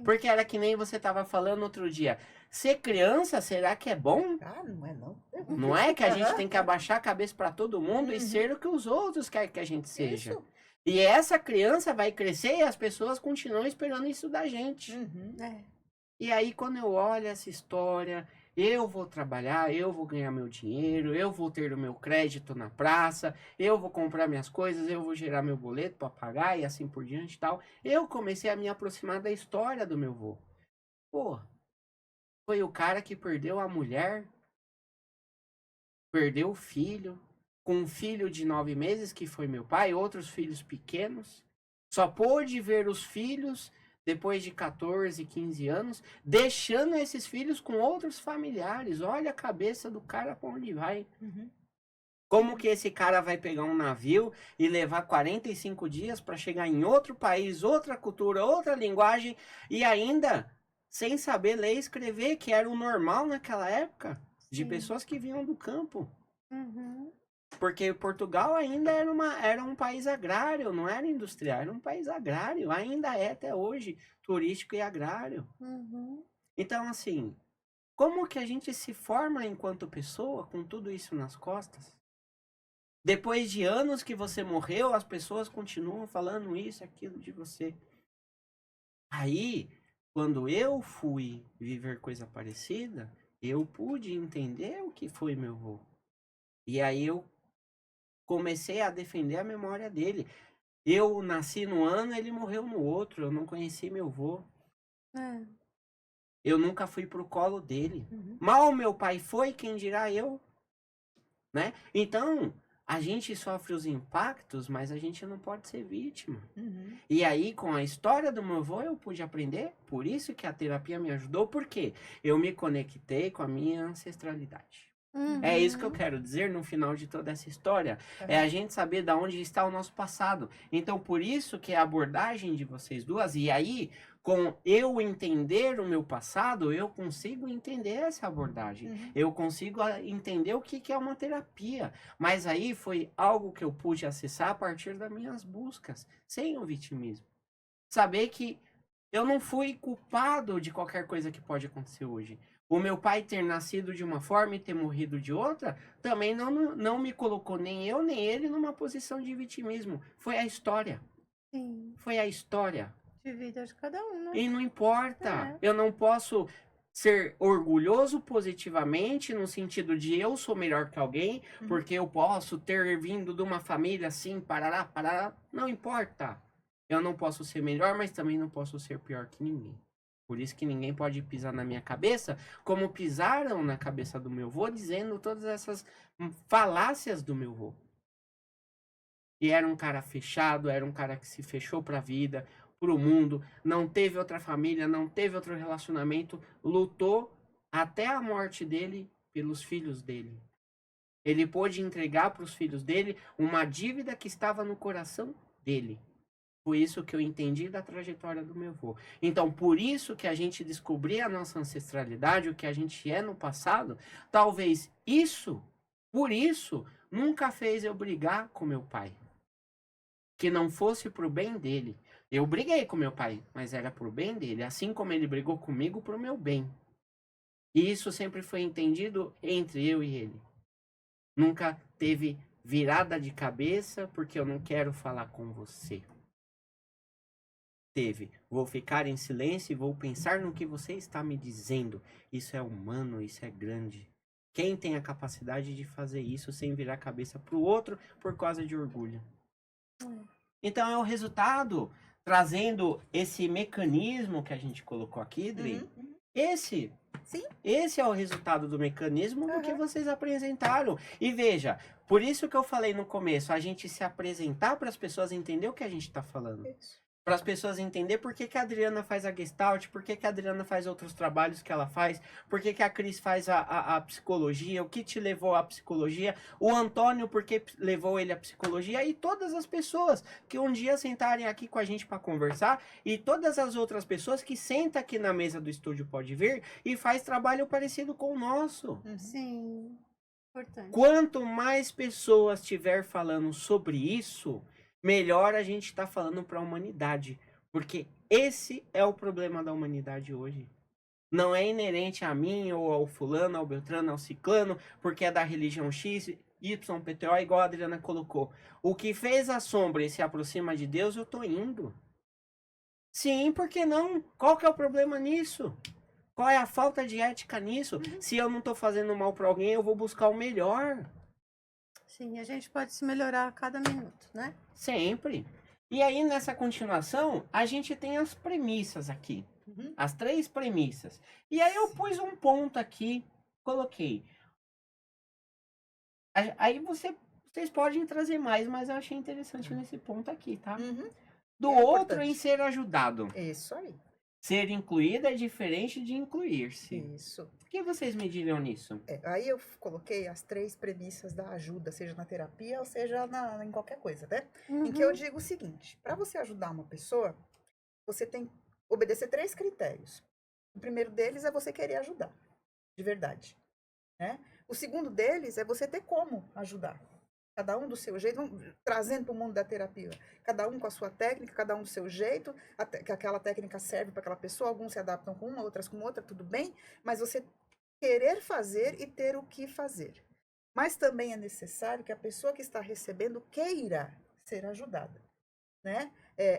Porque era que nem você estava falando outro dia. Ser criança, será que é bom? Ah, não é não. Não é que a gente tem que abaixar a cabeça para todo mundo e ser o que os outros querem que a gente seja. Isso. E essa criança vai crescer e as pessoas continuam esperando isso da gente. É. E aí, quando eu olho essa história, eu vou trabalhar, eu vou ganhar meu dinheiro, eu vou ter o meu crédito na praça, eu vou comprar minhas coisas, eu vou gerar meu boleto para pagar e assim por diante e tal. Eu comecei a me aproximar da história do meu avô. Pô, foi o cara que perdeu a mulher, perdeu o filho, com um filho de 9 meses, que foi meu pai, outros filhos pequenos. Só pôde ver os filhos depois de 14, 15 anos, deixando esses filhos com outros familiares. Olha a cabeça do cara para onde vai. Como que esse cara vai pegar um navio e levar 45 dias para chegar em outro país, outra cultura, outra linguagem e ainda sem saber ler e escrever, que era o normal naquela época, de Sim. pessoas que vinham do campo. Uhum. Porque Portugal ainda era um país agrário, não era industrial, era um país agrário, ainda é até hoje, turístico e agrário. Uhum. Então, assim, como que a gente se forma enquanto pessoa com tudo isso nas costas? Depois de anos que você morreu, as pessoas continuam falando isso, aquilo de você. Aí, quando eu fui viver coisa parecida, eu pude entender o que foi meu avô. E aí eu comecei a defender a memória dele. Eu nasci num ano, ele morreu no outro. Eu não conheci meu avô. É. Eu nunca fui pro colo dele. Mal meu pai foi, quem dirá eu, né? Então, a gente sofre os impactos, mas a gente não pode ser vítima. E aí, com a história do meu avô, eu pude aprender. Por isso que a terapia me ajudou, porque eu me conectei com a minha ancestralidade. É isso que eu quero dizer no final de toda essa história. É a gente saber de onde está o nosso passado. Então, por isso que a abordagem de vocês duas, e aí, com eu entender o meu passado, eu consigo entender essa abordagem. Eu consigo entender o que é uma terapia. Mas aí foi algo que eu pude acessar a partir das minhas buscas, sem o vitimismo. Saber que eu não fui culpado de qualquer coisa que pode acontecer hoje. O meu pai ter nascido de uma forma e ter morrido de outra, também não me colocou nem eu nem ele numa posição de vitimismo. Foi a história. Sim. Foi a história. De vida de cada um, né? E não importa. É. Eu não posso ser orgulhoso positivamente, no sentido de eu sou melhor que alguém, porque eu posso ter vindo de uma família assim, parará, parará. Não importa. Eu não posso ser melhor, mas também não posso ser pior que ninguém. Por isso que ninguém pode pisar na minha cabeça, como pisaram na cabeça do meu avô, dizendo todas essas falácias do meu avô. E era um cara fechado, era um cara que se fechou para a vida, para o mundo, não teve outra família, não teve outro relacionamento, lutou até a morte dele pelos filhos dele. Ele pôde entregar para os filhos dele uma dívida que estava no coração dele. Foi isso que eu entendi da trajetória do meu avô. Então, por isso que a gente descobrir a nossa ancestralidade, o que a gente é no passado, talvez por isso, nunca fez eu brigar com meu pai. Que não fosse pro bem dele. Eu briguei com meu pai, mas era pro bem dele, assim como ele brigou comigo pro meu bem. E isso sempre foi entendido entre eu e ele. Nunca teve virada de cabeça porque eu não quero falar com você. Teve. Vou ficar em silêncio e vou pensar no que você está me dizendo. Isso é humano, isso é grande. Quem tem a capacidade de fazer isso sem virar a cabeça para o outro por causa de orgulho? Então é o resultado, trazendo esse mecanismo que a gente colocou aqui, Dri. Sim. Esse é o resultado do mecanismo do que Aham. vocês apresentaram. E veja, por isso que eu falei no começo, a gente se apresentar para as pessoas entender o que a gente está falando. Isso. Para as pessoas entender por que a Adriana faz a Gestalt, por que a Adriana faz outros trabalhos que ela faz, por que a Cris faz a psicologia, o que te levou à psicologia, o Antônio, por que levou ele à psicologia, e todas as pessoas que um dia sentarem aqui com a gente para conversar, e todas as outras pessoas que sentam aqui na mesa do estúdio Pode Vir e faz trabalho parecido com o nosso. Sim, importante. Quanto mais pessoas tiver falando sobre isso, melhor a gente está falando para a humanidade. Porque esse é o problema da humanidade hoje. Não é inerente a mim, ou ao fulano, ao Beltrano, ao ciclano, porque é da religião X, Y, PTO, igual a Adriana colocou. O que fez a sombra e se aproxima de Deus, eu tô indo. Sim, por que não? Qual que é o problema nisso? Qual é a falta de ética nisso? Se eu não tô fazendo mal para alguém, eu vou buscar o melhor. Sim, a gente pode se melhorar a cada minuto, né? Sempre. E aí, nessa continuação, a gente tem as premissas aqui. As 3 premissas. E aí eu pus um ponto aqui, coloquei. Aí vocês podem trazer mais, mas eu achei interessante nesse ponto aqui, tá? Do É outro importante. em ser ajudado. Isso aí. Ser incluído é diferente de incluir-se. Isso. O que vocês me diriam nisso? Aí eu coloquei as 3 premissas da ajuda, seja na terapia ou seja em qualquer coisa, né? Em que eu digo o seguinte: para você ajudar uma pessoa, você tem que obedecer 3 critérios. O primeiro deles é você querer ajudar, de verdade, né? O segundo deles é você ter como ajudar. Cada um do seu jeito, trazendo para o mundo da terapia. Cada um com a sua técnica, cada um do seu jeito, que aquela técnica serve para aquela pessoa, alguns se adaptam com uma, outras com outra, tudo bem, mas você querer fazer e ter o que fazer. Mas também é necessário que a pessoa que está recebendo queira ser ajudada, né?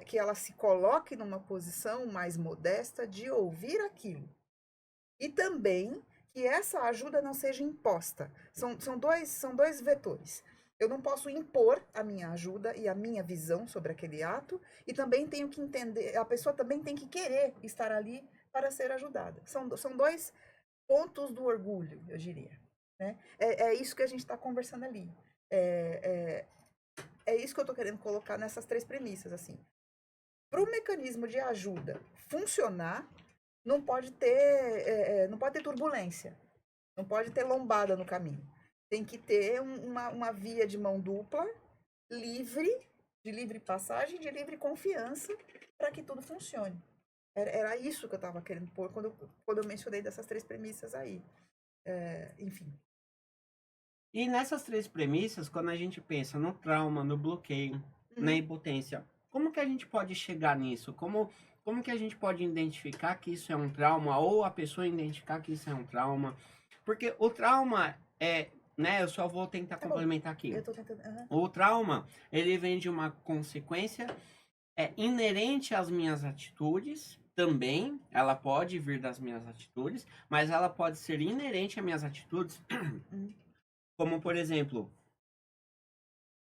Que ela se coloque numa posição mais modesta de ouvir aquilo. E também que essa ajuda não seja imposta. São dois vetores. Eu não posso impor a minha ajuda e a minha visão sobre aquele ato, e também tenho que entender, a pessoa também tem que querer estar ali para ser ajudada. São 2 pontos do orgulho, eu diria. Né? É isso que a gente está conversando ali. É isso que eu estou querendo colocar nessas 3 premissas. Assim. Para o mecanismo de ajuda funcionar, não pode ter turbulência, não pode ter lombada no caminho. Tem que ter uma via de mão dupla, de livre passagem, de livre confiança, para que tudo funcione. Era isso que eu estava querendo pôr quando eu mencionei dessas 3 premissas aí. Enfim. E nessas 3 premissas, quando a gente pensa no trauma, no bloqueio, na impotência, como que a gente pode chegar nisso? Como que a gente pode identificar que isso é um trauma, ou a pessoa identificar que isso é um trauma? Porque o trauma é, né, eu só vou tentar complementar aqui. Eu tô tentando. O trauma, ele vem de uma consequência inerente às minhas atitudes, também, ela pode vir das minhas atitudes, mas ela pode ser inerente às minhas atitudes, como por exemplo,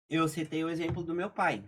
eu citei o exemplo do meu pai.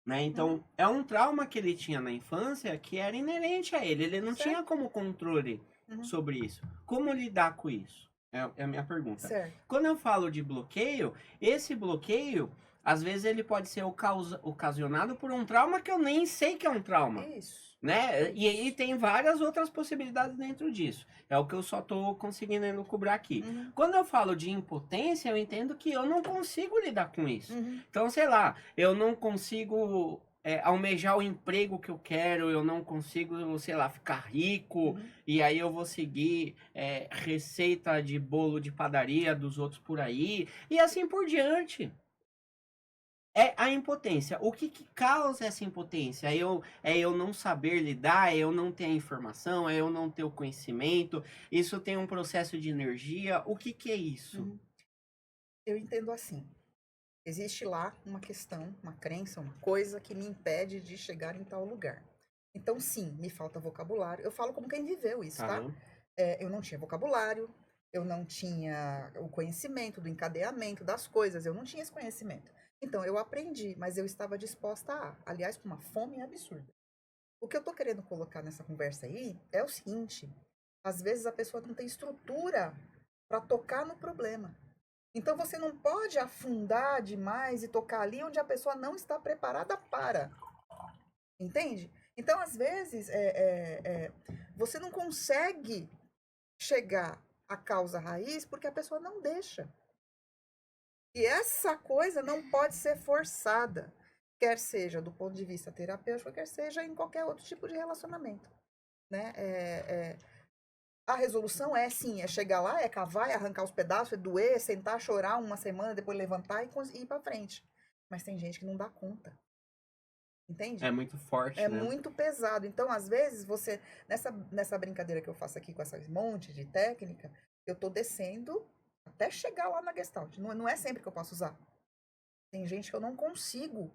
Né? Então, é um trauma que ele tinha na infância que era inerente a ele. Ele não tinha como controle sobre isso. Como lidar com isso? É a minha pergunta. Certo. Quando eu falo de bloqueio, esse bloqueio, às vezes ele pode ser ocasionado por um trauma que eu nem sei que é um trauma. Isso. Né? E aí tem várias outras possibilidades dentro disso. É o que eu só estou conseguindo elucubrar aqui. Quando eu falo de impotência, eu entendo que eu não consigo lidar com isso. Então, sei lá, eu não consigo almejar o emprego que eu quero, eu não consigo, sei lá, ficar rico, e aí eu vou seguir receita de bolo de padaria dos outros por aí, e assim por diante. É a impotência. O que causa essa impotência? É eu não saber lidar, é eu não ter a informação, é eu não ter o conhecimento. Isso tem um processo de energia. O que é isso? Eu entendo assim. Existe lá uma questão, uma crença, uma coisa que me impede de chegar em tal lugar. Então, sim, me falta vocabulário. Eu falo como quem viveu isso, tá? Eu não tinha vocabulário, eu não tinha o conhecimento do encadeamento das coisas, eu não tinha esse conhecimento. Então, eu aprendi, mas eu estava disposta a, aliás, com uma fome absurda. O que eu tô querendo colocar nessa conversa aí é o seguinte: às vezes a pessoa não tem estrutura para tocar no problema. Então você não pode afundar demais e tocar ali onde a pessoa não está preparada para. Entende? Então, às vezes, você não consegue chegar à causa raiz porque a pessoa não deixa. E essa coisa não pode ser forçada, quer seja do ponto de vista terapêutico, quer seja em qualquer outro tipo de relacionamento. Né? A resolução é sim, é chegar lá, é cavar, é arrancar os pedaços, é doer, é sentar, chorar uma semana, depois levantar e ir para frente. Mas tem gente que não dá conta. Entende? É muito forte, É né? muito pesado. Então, às vezes, você, nessa brincadeira que eu faço aqui com essa monte de técnica, eu tô descendo até chegar lá na Gestalt. Não é sempre que eu posso usar. Tem gente que eu não consigo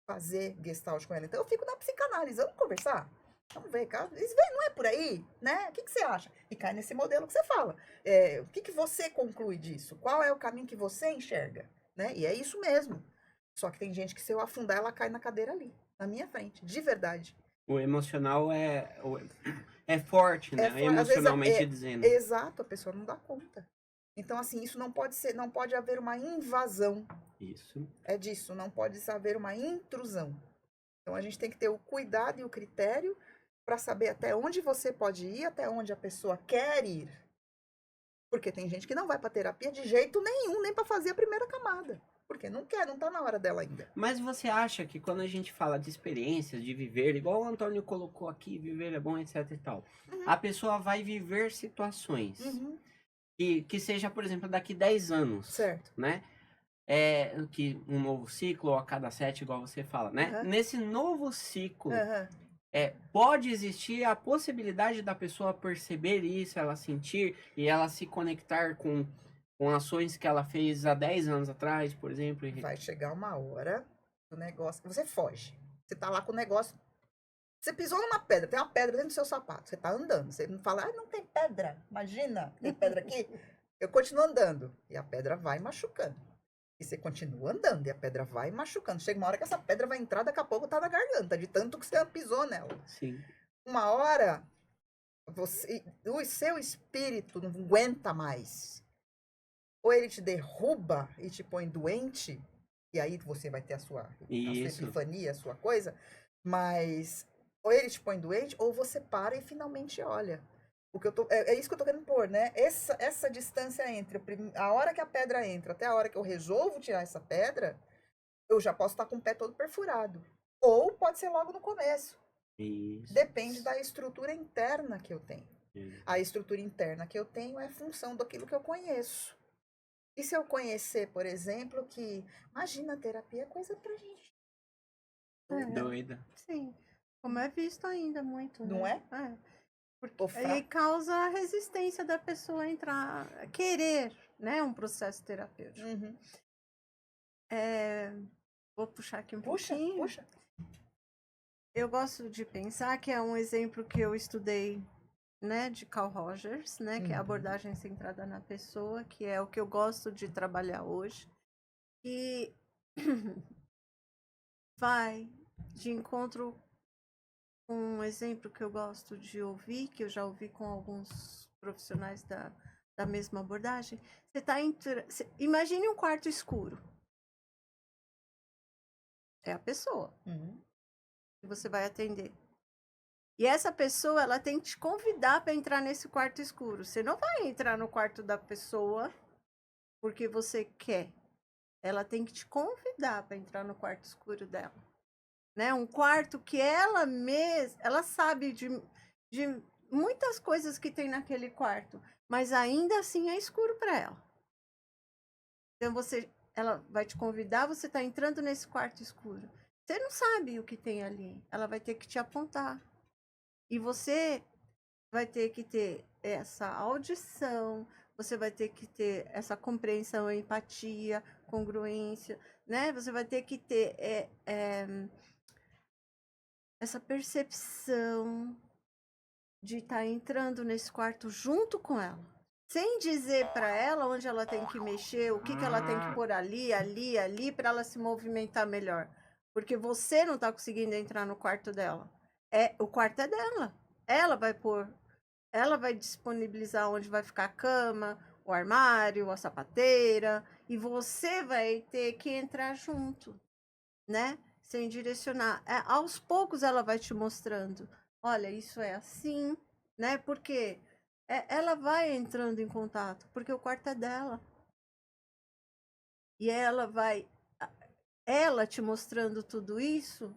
fazer Gestalt com ela. Então, eu fico na psicanálise. Vamos conversar? Vamos ver, cara. Isso não é por aí, né? O que você acha? E cai nesse modelo que você fala. O que você conclui disso? Qual é o caminho que você enxerga? Né? E é isso mesmo. Só que tem gente que, se eu afundar, ela cai na cadeira ali, na minha frente, de verdade. O emocional é forte, né? Emocionalmente dizendo. Exato, a pessoa não dá conta. Então, assim, isso não pode ser, não pode haver uma invasão. Isso. É disso, não pode haver uma intrusão. Então, a gente tem que ter o cuidado e o critério para saber até onde você pode ir, até onde a pessoa quer ir. Porque tem gente que não vai para terapia de jeito nenhum, nem para fazer a primeira camada. Porque não quer, não tá na hora dela ainda. Mas você acha que quando a gente fala de experiências, de viver, igual o Antônio colocou aqui, viver é bom, etc e tal, a pessoa vai viver situações que seja, por exemplo, daqui 10 anos, certo, né? Que um novo ciclo, ou a cada 7, igual você fala, né? Nesse novo ciclo, pode existir a possibilidade da pessoa perceber isso, ela sentir e ela se conectar com ações que ela fez há 10 anos atrás, por exemplo. Vai chegar uma hora do negócio, você foge. Você tá lá com o negócio, você pisou numa pedra, tem uma pedra dentro do seu sapato, você tá andando, você não fala, não tem pedra, imagina, tem pedra aqui. Eu continuo andando e a pedra vai machucando. E você continua andando e a pedra vai machucando. Chega uma hora que essa pedra vai entrar, daqui a pouco tá na garganta, de tanto que você pisou nela. Sim. Uma hora, o seu espírito não aguenta mais. Ou ele te derruba e te põe doente, e aí você vai ter a sua epifania, a sua coisa, mas ou ele te põe doente, ou você para e finalmente olha. O que é isso que eu tô querendo pôr, né? Essa distância entre a hora que a pedra entra até a hora que eu resolvo tirar essa pedra, eu já posso estar com o pé todo perfurado. Ou pode ser logo no começo. Isso. Depende da estrutura interna que eu tenho. A estrutura interna que eu tenho é função daquilo que eu conheço. E se eu conhecer, por exemplo, que... Imagina, a terapia é coisa pra gente. Doida. Sim. Como é visto ainda muito. Não né? é? Porque aí causa a resistência da pessoa entrar, querer, né, um processo terapêutico. Vou puxar aqui um pouquinho. Puxa. Eu gosto de pensar que é um exemplo que eu estudei, né, de Carl Rogers, né, que é a abordagem centrada na pessoa, que é o que eu gosto de trabalhar hoje, e vai de encontro com um exemplo que eu gosto de ouvir, que eu já ouvi com alguns profissionais da mesma abordagem. Imagine um quarto escuro. É a pessoa que você vai atender. E essa pessoa, ela tem que te convidar para entrar nesse quarto escuro. Você não vai entrar no quarto da pessoa porque você quer. Ela tem que te convidar para entrar no quarto escuro dela. Né? Um quarto que ela mesma, ela sabe de muitas coisas que tem naquele quarto, mas ainda assim é escuro para ela. Então ela vai te convidar, você está entrando nesse quarto escuro. Você não sabe o que tem ali. Ela vai ter que te apontar. E você vai ter que ter essa audição, você vai ter que ter essa compreensão, empatia, congruência, né? Você vai ter que ter essa percepção de estar entrando nesse quarto junto com ela. Sem dizer para ela onde ela tem que mexer, o que ela tem que pôr ali, para ela se movimentar melhor. Porque você não está conseguindo entrar no quarto dela. O quarto é dela. Ela vai pôr, ela vai disponibilizar onde vai ficar a cama, o armário, a sapateira, e você vai ter que entrar junto, né? Sem direcionar. Aos poucos ela vai te mostrando. Olha, isso é assim, né? Porque ela vai entrando em contato, porque o quarto é dela. E ela te mostrando tudo isso,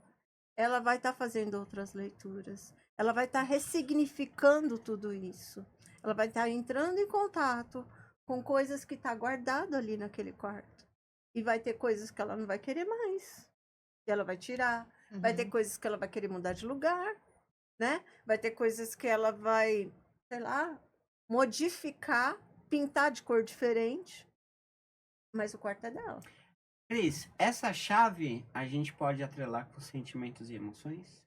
ela vai estar fazendo outras leituras. Ela vai estar ressignificando tudo isso. Ela vai estar entrando em contato com coisas que está guardado ali naquele quarto. E vai ter coisas que ela não vai querer mais. E ela vai tirar. Vai ter coisas que ela vai querer mudar de lugar, né? Vai ter coisas que ela vai, sei lá, modificar, pintar de cor diferente. Mas o quarto é dela. Cris, essa chave a gente pode atrelar com sentimentos e emoções?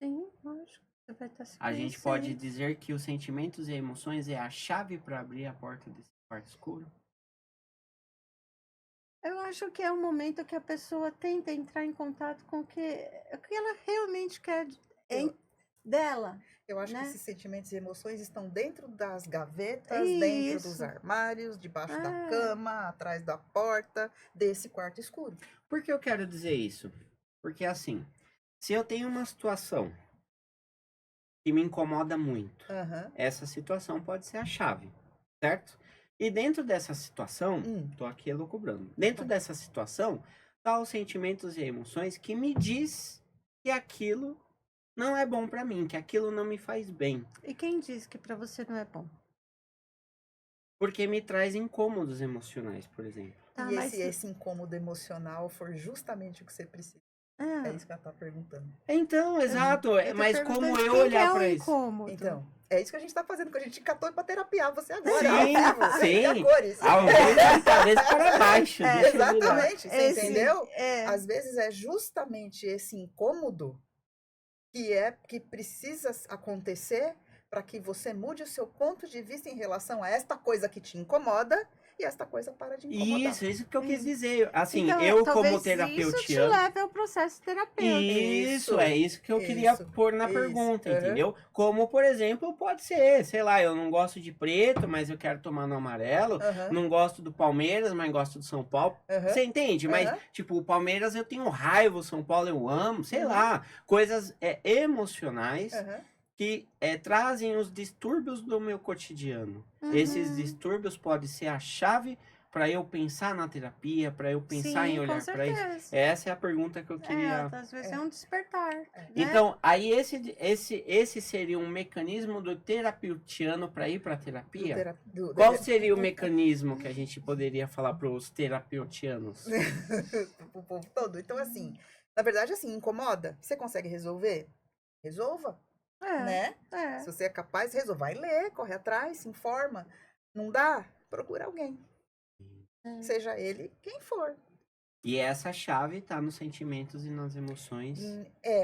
Sim, lógico. Você vai estar se A gente conhecendo. pode dizer que os sentimentos e emoções é a chave para abrir a porta desse quarto escuro? Eu acho que é o momento que a pessoa tenta entrar em contato com o que ela realmente quer dela. Eu acho né? que esses sentimentos e emoções estão dentro das gavetas, dentro dos Isso. armários, debaixo da cama, atrás da porta, desse quarto escuro. Por que eu quero dizer isso? Porque assim, se eu tenho uma situação que me incomoda muito, Aham. essa situação pode ser a chave, certo? E dentro dessa situação, tô aqui elucubrando, dentro dessa situação, tá os sentimentos e emoções que me diz que aquilo não é bom pra mim, que aquilo não me faz bem. E quem diz que pra você não é bom? Porque me traz incômodos emocionais, por exemplo. Tá, E mas se esse incômodo emocional for justamente o que você precisa? É isso que ela tá perguntando. Então, exato, eu tô mas como perguntando eu quem olhar é o pra isso? incômodo. Então, é isso que a gente tá fazendo, que a gente catou pra terapiar você agora. Sim, ao vivo, sim. e a cores. Ao vivo, cabeça para baixo. deixa eu virar. Exatamente, você Esse- entendeu? é. Às vezes é justamente esse incômodo que precisa acontecer para que você mude o seu ponto de vista em relação a esta coisa que te incomoda e esta coisa para de incomodar. Isso que eu quis dizer. Assim, Então, eu talvez como isso te terapeutiano. leve ao processo terapêutico. Isso, é isso que eu queria pôr na pergunta, entendeu? Como, por exemplo, pode ser, sei lá, eu não gosto de preto, mas eu quero tomar no amarelo. Não gosto do Palmeiras, mas gosto do São Paulo. Você entende? Mas, tipo, o Palmeiras eu tenho raiva, o São Paulo eu amo, sei lá. Coisas emocionais que trazem os distúrbios do meu cotidiano. Esses distúrbios podem ser a chave para eu pensar na terapia, para eu pensar Sim, em olhar com para isso. certeza. Essa é a pergunta que eu queria. Às vezes é um despertar. Né? Então, aí esse seria um mecanismo do terapeutiano para ir para a terapia? Qual seria o mecanismo que a gente poderia falar para os terapeutianos? O povo todo. Então, assim, na verdade, assim, incomoda. Você consegue resolver? Resolva. Né? Se você é capaz, resolva. Vai ler, corre atrás, se informa. Não dá? Procura alguém. Seja ele quem for. E essa chave está nos sentimentos e nas emoções.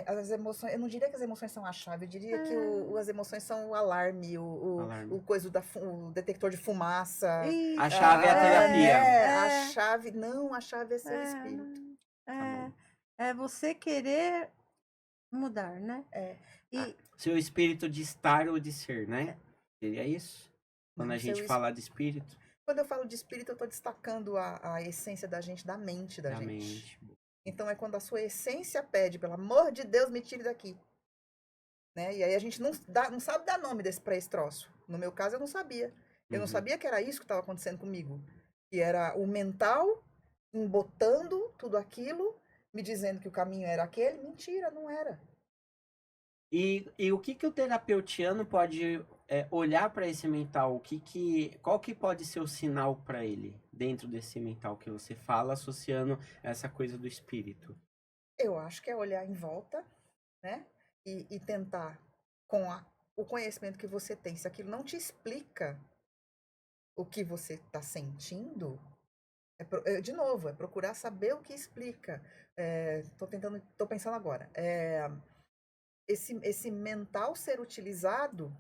As emoções, eu não diria que as emoções são a chave, eu diria que as emoções são o alarme, o coisa o detector de fumaça. A chave é a terapia. A chave, não, a chave é seu espírito. É você querer mudar, né? Seu espírito de estar ou de ser, né? Seria isso? Quando a gente fala de espírito. Quando eu falo de espírito, eu estou destacando a essência da gente, da mente da gente. Então é quando a sua essência pede, pelo amor de Deus, me tire daqui. Né? E aí a gente não sabe dar nome para esse troço. No meu caso, eu não sabia. Eu não sabia que era isso que estava acontecendo comigo. Que era o mental embotando tudo aquilo, me dizendo que o caminho era aquele. Mentira, não era. E o que o terapeutiano pode olhar para esse mental? Qual que pode ser o sinal para ele dentro desse mental que você fala, associando essa coisa do espírito? Eu acho que é olhar em volta, né? E tentar, com o conhecimento que você tem, se aquilo não te explica o que você está sentindo, de novo, é procurar saber o que explica. Tô pensando agora. Esse mental ser utilizado,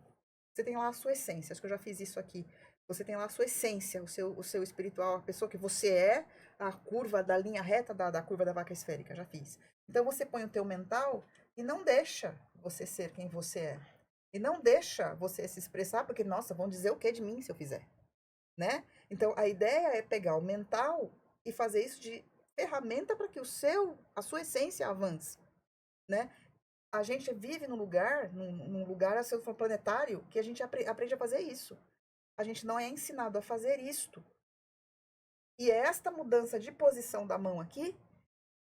você tem lá a sua essência. Acho que eu já fiz isso aqui. Você tem lá a sua essência, o seu espiritual, a pessoa que você é, a curva da linha reta da curva da vaca esférica. Já fiz. Então você põe o teu mental e não deixa você ser quem você é. E não deixa você se expressar, porque, nossa, vão dizer o que de mim se eu fizer, né? Então, a ideia é pegar o mental e fazer isso de ferramenta para que a sua essência avance, né? A gente vive num lugar a ser planetário, que a gente aprende a fazer isso. A gente não é ensinado a fazer isto. E é esta mudança de posição da mão aqui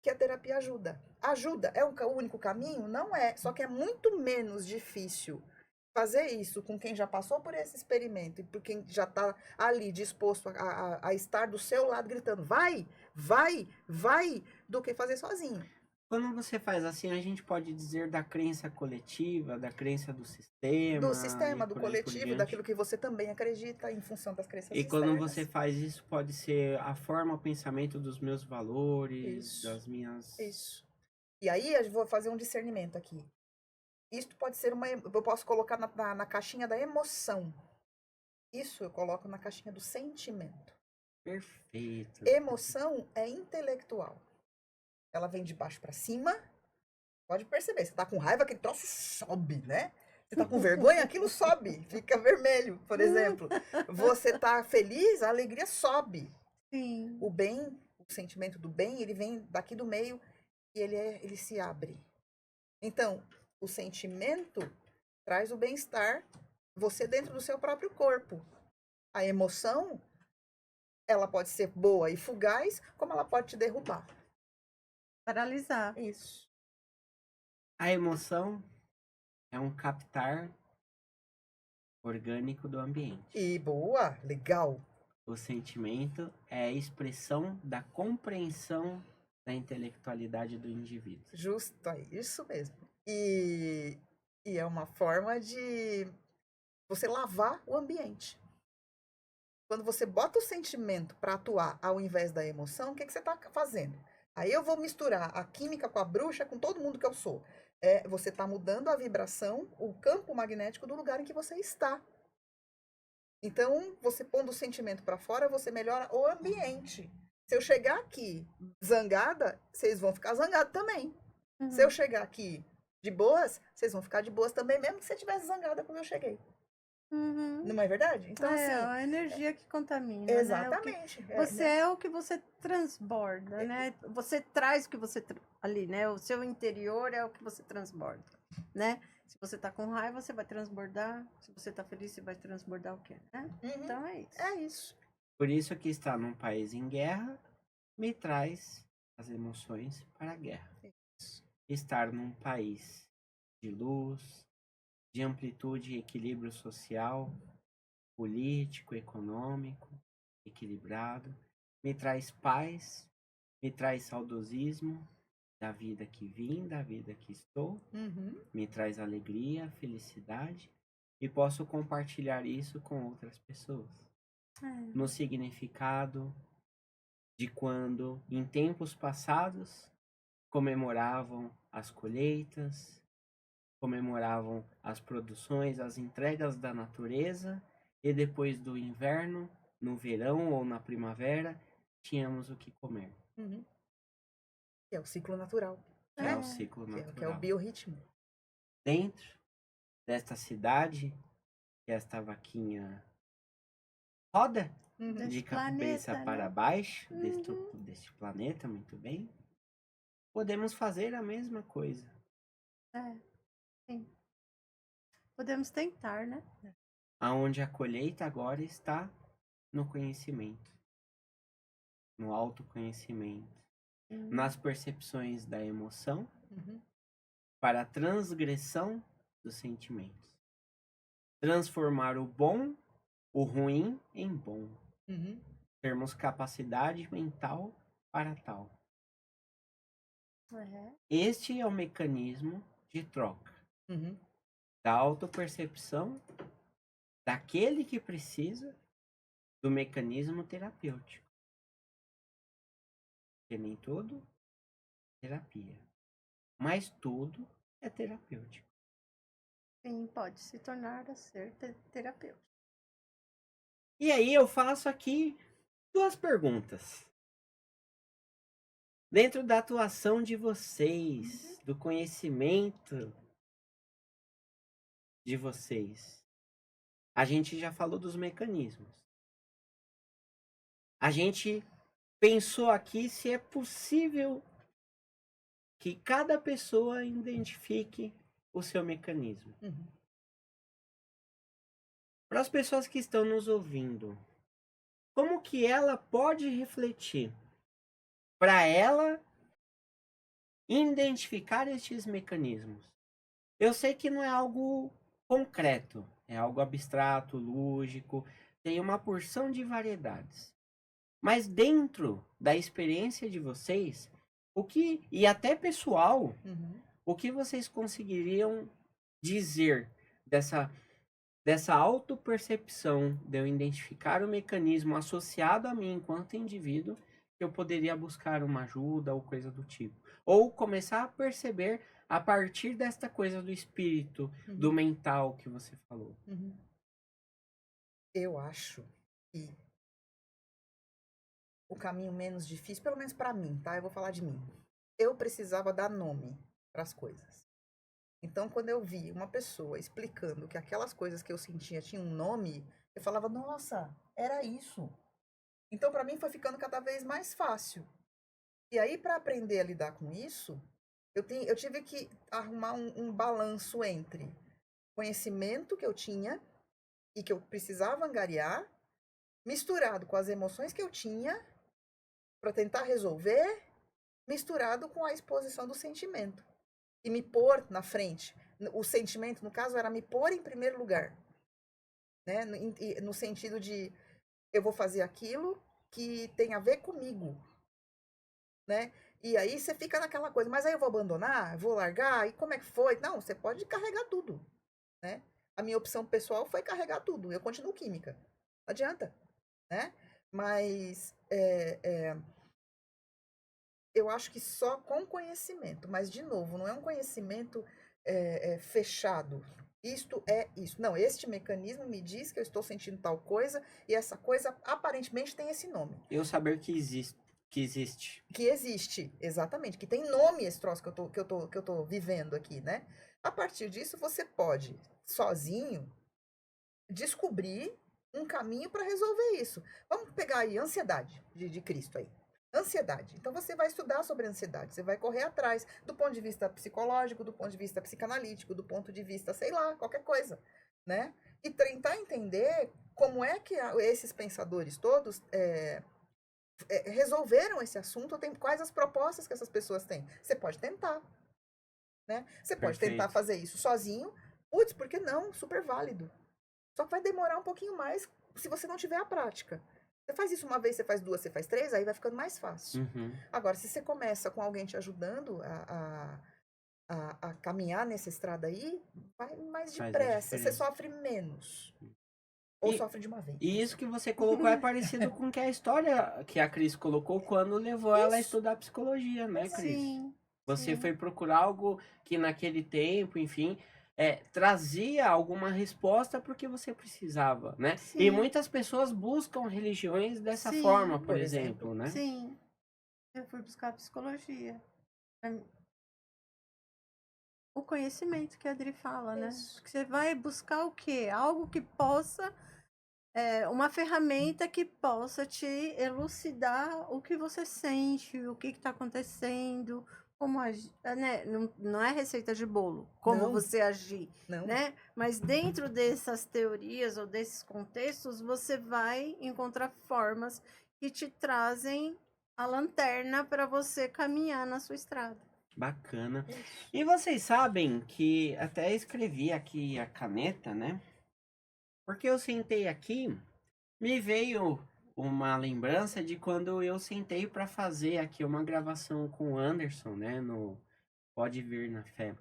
que a terapia ajuda. Ajuda. É o único caminho? Não é. Só que é muito menos difícil fazer isso com quem já passou por esse experimento e por quem já está ali disposto a estar do seu lado gritando vai, vai, vai, do que fazer sozinho. Quando você faz assim, a gente pode dizer da crença coletiva, da crença do sistema. Do sistema, do por aí por coletivo, diante. daquilo que você também acredita em função das crenças E quando externas. você faz isso, pode ser a forma, o pensamento dos meus valores, Isso. das minhas... Isso. E aí eu vou fazer um discernimento aqui. Isto pode ser eu posso colocar na caixinha da emoção. Isso eu coloco na caixinha do sentimento. Perfeito. Emoção é intelectual. Ela vem de baixo para cima. Pode perceber, você tá com raiva, aquele troço sobe, né? Você tá com vergonha, aquilo sobe, fica vermelho, por exemplo. Você tá feliz, a alegria sobe. Sim. O bem, o sentimento do bem, ele vem daqui do meio e ele se abre. Então, o sentimento traz o bem-estar, você dentro do seu próprio corpo. A emoção, ela pode ser boa e fugaz, como ela pode te derrubar. Paralisar. Isso. A emoção é um captar orgânico do ambiente. E boa, legal. O sentimento é a expressão da compreensão da intelectualidade do indivíduo. Justo, é isso mesmo. E é uma forma de você lavar o ambiente. Quando você bota o sentimento para atuar ao invés da emoção, o que você está fazendo? Aí eu vou misturar a química com a bruxa, com todo mundo que eu sou. Você está mudando a vibração, o campo magnético do lugar em que você está. Então, você pondo o sentimento para fora, você melhora o ambiente. Se eu chegar aqui zangada, vocês vão ficar zangados também. Uhum. Se eu chegar aqui de boas, vocês vão ficar de boas também, mesmo que você estivesse zangada quando eu cheguei. Uhum. Não é verdade? Então, assim, a energia que contamina. exatamente. Né? Você é o que você transborda, né? Você traz o que você ali, né? O seu interior é o que você transborda, né? Se você tá com raiva, você vai transbordar. Se você tá feliz, você vai transbordar o quê, né? Uhum. Então é isso. É isso. Por isso que estar num país em guerra me traz as emoções para a guerra. Estar num país de luz, de amplitude e equilíbrio social, político, econômico, equilibrado, me traz paz, me traz saudosismo da vida que vim, da vida que estou, me traz alegria, felicidade e posso compartilhar isso com outras pessoas. No significado de quando, em tempos passados, comemoravam as colheitas, comemoravam as produções, as entregas da natureza, e depois do inverno, no verão ou na primavera, tínhamos o que comer. Que é o ciclo natural. Que é o ciclo natural. Que é o biorritmo. Dentro desta cidade, que esta vaquinha roda de cabeça para baixo deste planeta, muito bem, podemos fazer a mesma coisa. Sim. Podemos tentar, né? Aonde a colheita agora está no conhecimento, no autoconhecimento, nas percepções da emoção, para a transgressão dos sentimentos. Transformar o bom, o ruim, em bom. Termos capacidade mental para tal. Este é o mecanismo de troca. da autopercepção daquele que precisa do mecanismo terapêutico. Porque nem tudo é terapia, mas tudo é terapêutico. Sim, pode se tornar a ser terapeuta. E aí eu faço aqui 2 perguntas. Dentro da atuação de vocês, do conhecimento de vocês, a gente já falou dos mecanismos. A gente pensou aqui se é possível que cada pessoa identifique o seu mecanismo. Uhum. Para as pessoas que estão nos ouvindo, como que ela pode refletir para ela identificar estes mecanismos? Eu sei que não é algo concreto, é algo abstrato, lúdico, tem uma porção de variedades. Mas dentro da experiência de vocês, e até pessoal, o que vocês conseguiriam dizer dessa autopercepção de eu identificar o mecanismo associado a mim enquanto indivíduo, que eu poderia buscar uma ajuda ou coisa do tipo? Ou começar a perceber a partir desta coisa do espírito, do mental que você falou. Eu acho que o caminho menos difícil, pelo menos para mim, tá? Eu vou falar de mim. Eu precisava dar nome para as coisas. Então, quando eu vi uma pessoa explicando que aquelas coisas que eu sentia tinham um nome, eu falava, nossa, era isso. Então, para mim, foi ficando cada vez mais fácil. E aí, para aprender a lidar com isso, eu tive que arrumar um balanço entre conhecimento que eu tinha e que eu precisava angariar, misturado com as emoções que eu tinha para tentar resolver, misturado com a exposição do sentimento. E me pôr na frente. O sentimento, no caso, era me pôr em primeiro lugar. Né? No sentido de, eu vou fazer aquilo que tem a ver comigo. Né? E aí você fica naquela coisa, mas aí eu vou abandonar, vou largar, e como é que foi? Não, você pode carregar tudo. Né? A minha opção pessoal foi carregar tudo. Eu continuo química. Não adianta. Né? Mas eu acho que só com conhecimento, mas de novo, não é um conhecimento fechado. Isto é isso. Não, este mecanismo me diz que eu estou sentindo tal coisa e essa coisa aparentemente tem esse nome. Eu saber que existe. Que existe, exatamente. Que tem nome esse troço que eu tô vivendo aqui, né? A partir disso, você pode, sozinho, descobrir um caminho para resolver isso. Vamos pegar aí ansiedade de Cristo aí. Ansiedade. Então você vai estudar sobre ansiedade, você vai correr atrás do ponto de vista psicológico, do ponto de vista psicanalítico, do ponto de vista, sei lá, qualquer coisa, né? E tentar entender como é que esses pensadores todos resolveram esse assunto, quais as propostas que essas pessoas têm. Você pode tentar, né? Você pode tentar fazer isso sozinho. Putz, por que não? Super válido. Só que vai demorar um pouquinho mais se você não tiver a prática. Você faz isso uma vez, você faz duas, você faz três, aí vai ficando mais fácil. Agora, se você começa com alguém te ajudando a caminhar nessa estrada aí, vai mais depressa. Você sofre menos. Ou sofre de uma vez. E isso que você colocou é parecido com que a história que a Cris colocou quando levou ela a estudar psicologia, né, Cris? Sim. Você foi procurar algo que naquele tempo, enfim, trazia alguma resposta porque você precisava, né? Sim. E muitas pessoas buscam religiões dessa forma, por exemplo, né? Sim. Eu fui buscar psicologia. O conhecimento que a Adri fala, né? Que você vai buscar o quê? Algo que possa... uma ferramenta que possa te elucidar o que você sente, o que está acontecendo, como agir, né? Não é receita de bolo, como você agir, né? Mas dentro dessas teorias ou desses contextos, você vai encontrar formas que te trazem a lanterna para você caminhar na sua estrada. Bacana. E vocês sabem que até escrevi aqui a caneta, né? Porque eu sentei aqui, me veio uma lembrança de quando eu sentei para fazer aqui uma gravação com o Anderson, né? No Pode Vir na Fé.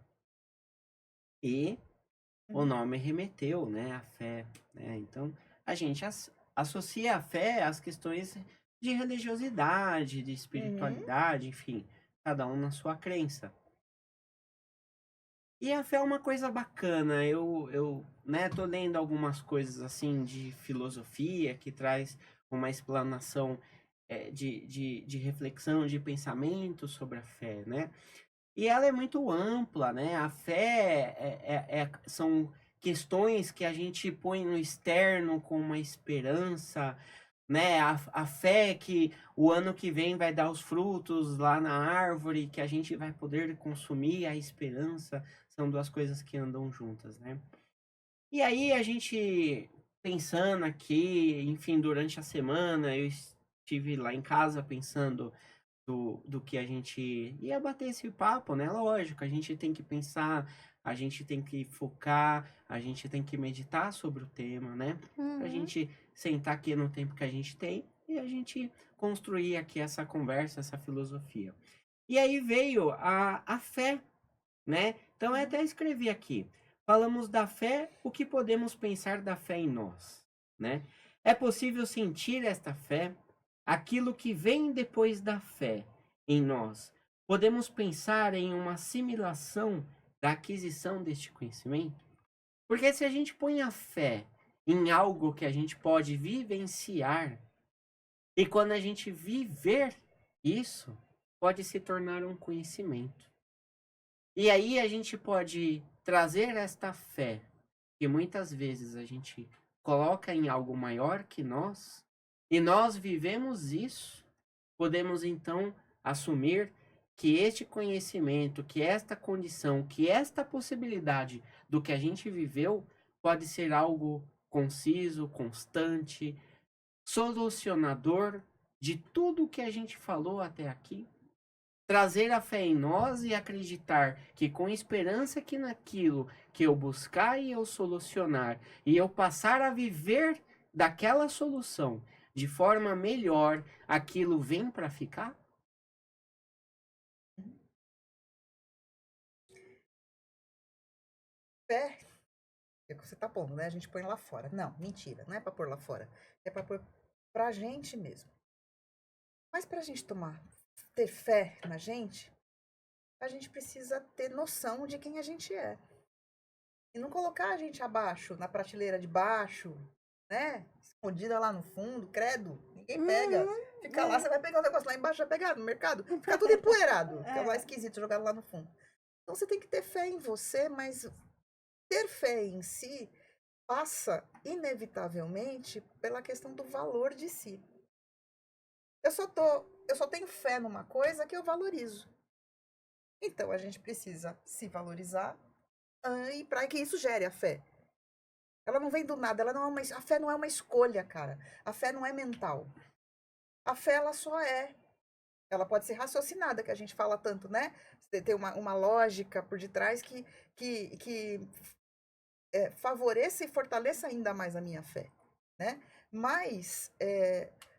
E o nome remeteu, né, à fé, né? Então, a gente associa a fé às questões de religiosidade, de espiritualidade, enfim, cada um na sua crença. E a fé é uma coisa bacana. Né, tô lendo algumas coisas assim de filosofia que traz uma explanação de reflexão, de pensamento sobre a fé, né? E ela é muito ampla, né? A fé são questões que a gente põe no externo com uma esperança, né? A fé que o ano que vem vai dar os frutos lá na árvore, que a gente vai poder consumir, a esperança, são duas coisas que andam juntas, né? E aí a gente pensando aqui, enfim, durante a semana, eu estive lá em casa pensando do que a gente ia bater esse papo, né? Lógico, a gente tem que pensar, a gente tem que focar, a gente tem que meditar sobre o tema, né? Pra gente sentar aqui no tempo que a gente tem e a gente construir aqui essa conversa, essa filosofia. E aí veio a fé, né? Então eu até escrevi aqui. Falamos da fé, o que podemos pensar da fé em nós, né? É possível sentir esta fé, aquilo que vem depois da fé em nós. Podemos pensar em uma assimilação da aquisição deste conhecimento? Porque se a gente põe a fé em algo que a gente pode vivenciar, e quando a gente viver isso, pode se tornar um conhecimento. E aí a gente pode trazer esta fé, que muitas vezes a gente coloca em algo maior que nós, e nós vivemos isso, podemos então assumir que este conhecimento, que esta condição, que esta possibilidade do que a gente viveu pode ser algo conciso, constante, solucionador de tudo que a gente falou até aqui. Trazer a fé em nós e acreditar que com esperança que naquilo que eu buscar e eu solucionar e eu passar a viver daquela solução de forma melhor, aquilo vem para ficar? Fé, é o que você tá pondo, né? A gente põe lá fora. Não, mentira, não é pra pôr lá fora. É pra pôr pra gente mesmo. Mas pra gente ter fé na gente, a gente precisa ter noção de quem a gente é. E não colocar a gente abaixo, na prateleira de baixo, né? Escondida lá no fundo, credo, ninguém pega. Fica lá, você vai pegar o negócio lá embaixo, vai pegar no mercado, fica tudo empoeirado, fica lá esquisito, jogado lá no fundo. Então você tem que ter fé em você, mas ter fé em si passa, inevitavelmente, pela questão do valor de si. Eu só tenho fé numa coisa que eu valorizo. Então a gente precisa se valorizar e para que isso gere a fé. Ela não vem do nada, ela não é a fé não é uma escolha, cara. A fé não é mental. A fé ela só é. Ela pode ser raciocinada, que a gente fala tanto, né? Tem uma lógica por detrás que favoreça e fortaleça ainda mais a minha fé, né? Mas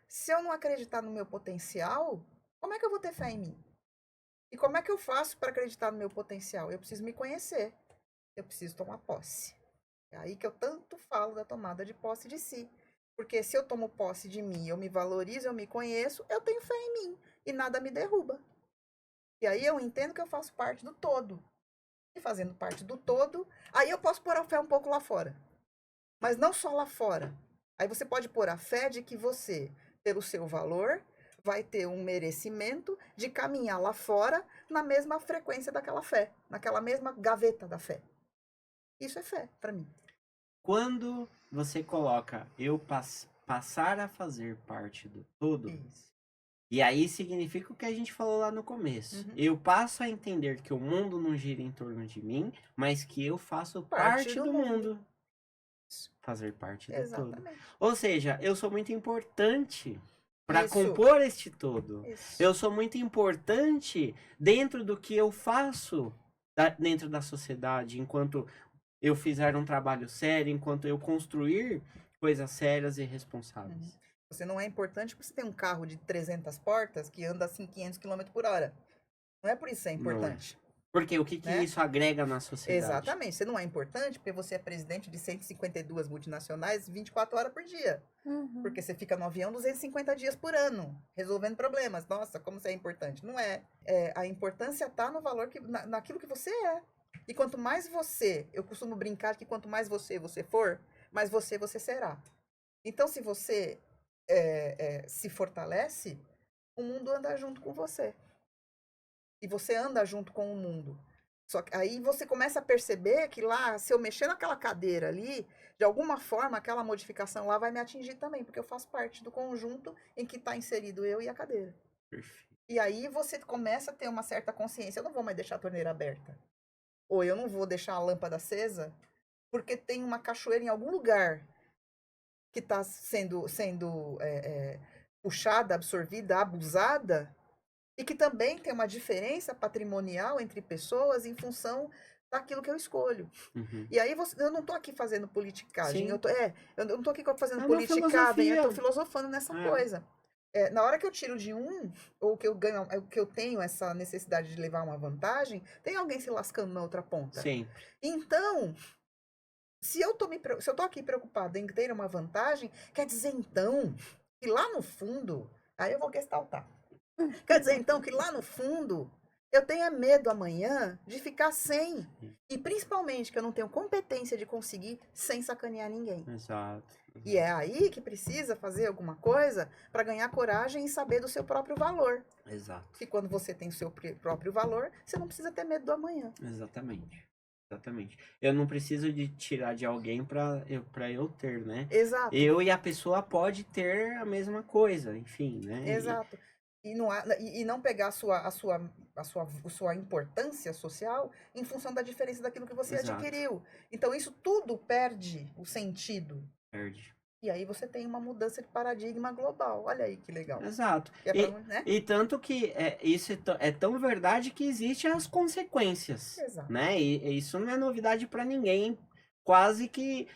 se eu não acreditar no meu potencial, como é que eu vou ter fé em mim? E como é que eu faço para acreditar no meu potencial? Eu preciso me conhecer, eu preciso tomar posse. É aí que eu tanto falo da tomada de posse de si. Porque se eu tomo posse de mim, eu me valorizo, eu me conheço, eu tenho fé em mim e nada me derruba. E aí eu entendo que eu faço parte do todo. E fazendo parte do todo, aí eu posso pôr a fé um pouco lá fora. Mas não só lá fora. Aí você pode pôr a fé de que você, pelo seu valor, vai ter um merecimento de caminhar lá fora na mesma frequência daquela fé, naquela mesma gaveta da fé. Isso é fé para mim. Quando você coloca eu passar a fazer parte do todo, Isso. e aí significa o que a gente falou lá no começo. Eu passo a entender que o mundo não gira em torno de mim, mas que eu faço parte do mundo. Fazer parte do todo. Ou seja, eu sou muito importante para compor este todo. Isso. Eu sou muito importante dentro do que eu faço dentro da sociedade, enquanto eu fizer um trabalho sério, enquanto eu construir coisas sérias e responsáveis. Você não é importante porque você tem um carro de 300 portas que anda assim 500 km por hora. Não é por isso que é importante. Porque o que né? isso agrega na sociedade? Exatamente. Você não é importante porque você é presidente de 152 multinacionais 24 horas por dia. Uhum. Porque você fica no avião 250 dias por ano, resolvendo problemas. Nossa, como você é importante. Não é. A importância está no valor, naquilo que você é. E quanto mais você, eu costumo brincar que quanto mais você for, mais você será. Então, se você se fortalece, o mundo anda junto com você. E você anda junto com o mundo. Só que aí você começa a perceber que lá, se eu mexer naquela cadeira ali, de alguma forma, aquela modificação lá vai me atingir também, porque eu faço parte do conjunto em que está inserido eu e a cadeira. Perfeito. E aí você começa a ter uma certa consciência. Eu não vou mais deixar a torneira aberta. Ou eu não vou deixar a lâmpada acesa, porque tem uma cachoeira em algum lugar que está sendo puxada, absorvida, abusada, e que também tem uma diferença patrimonial entre pessoas em função daquilo que eu escolho. Uhum. E aí eu não estou aqui fazendo politicagem, Sim. eu não estou aqui fazendo É uma politicagem, eu filosofia. estou filosofando nessa É. coisa. Na hora que eu tiro de um, ou que eu ganho, que eu tenho essa necessidade de levar uma vantagem, tem alguém se lascando na outra ponta. Sim. Então, se eu tô aqui preocupada em ter uma vantagem, quer dizer então que lá no fundo, aí eu vou gestaltar. Quer dizer então que lá no fundo eu tenha medo amanhã de ficar sem. E principalmente que eu não tenho competência de conseguir sem sacanear ninguém. Exato. E é aí que precisa fazer alguma coisa para ganhar coragem e saber do seu próprio valor. Exato. Que quando você tem o seu próprio valor, você não precisa ter medo do amanhã. Exatamente. Exatamente. Eu não preciso de tirar de alguém para eu ter, né? Exato. Eu e a pessoa pode ter a mesma coisa, enfim, né? Exato. E não pegar a sua importância social em função da diferença daquilo que você Exato. adquiriu. Então, isso tudo perde o sentido. Perde. E aí você tem uma mudança de paradigma global. Olha aí que legal. Exato. Né? E tanto que isso é tão verdade que existem as consequências, Exato. né? E isso não é novidade para ninguém. Quase que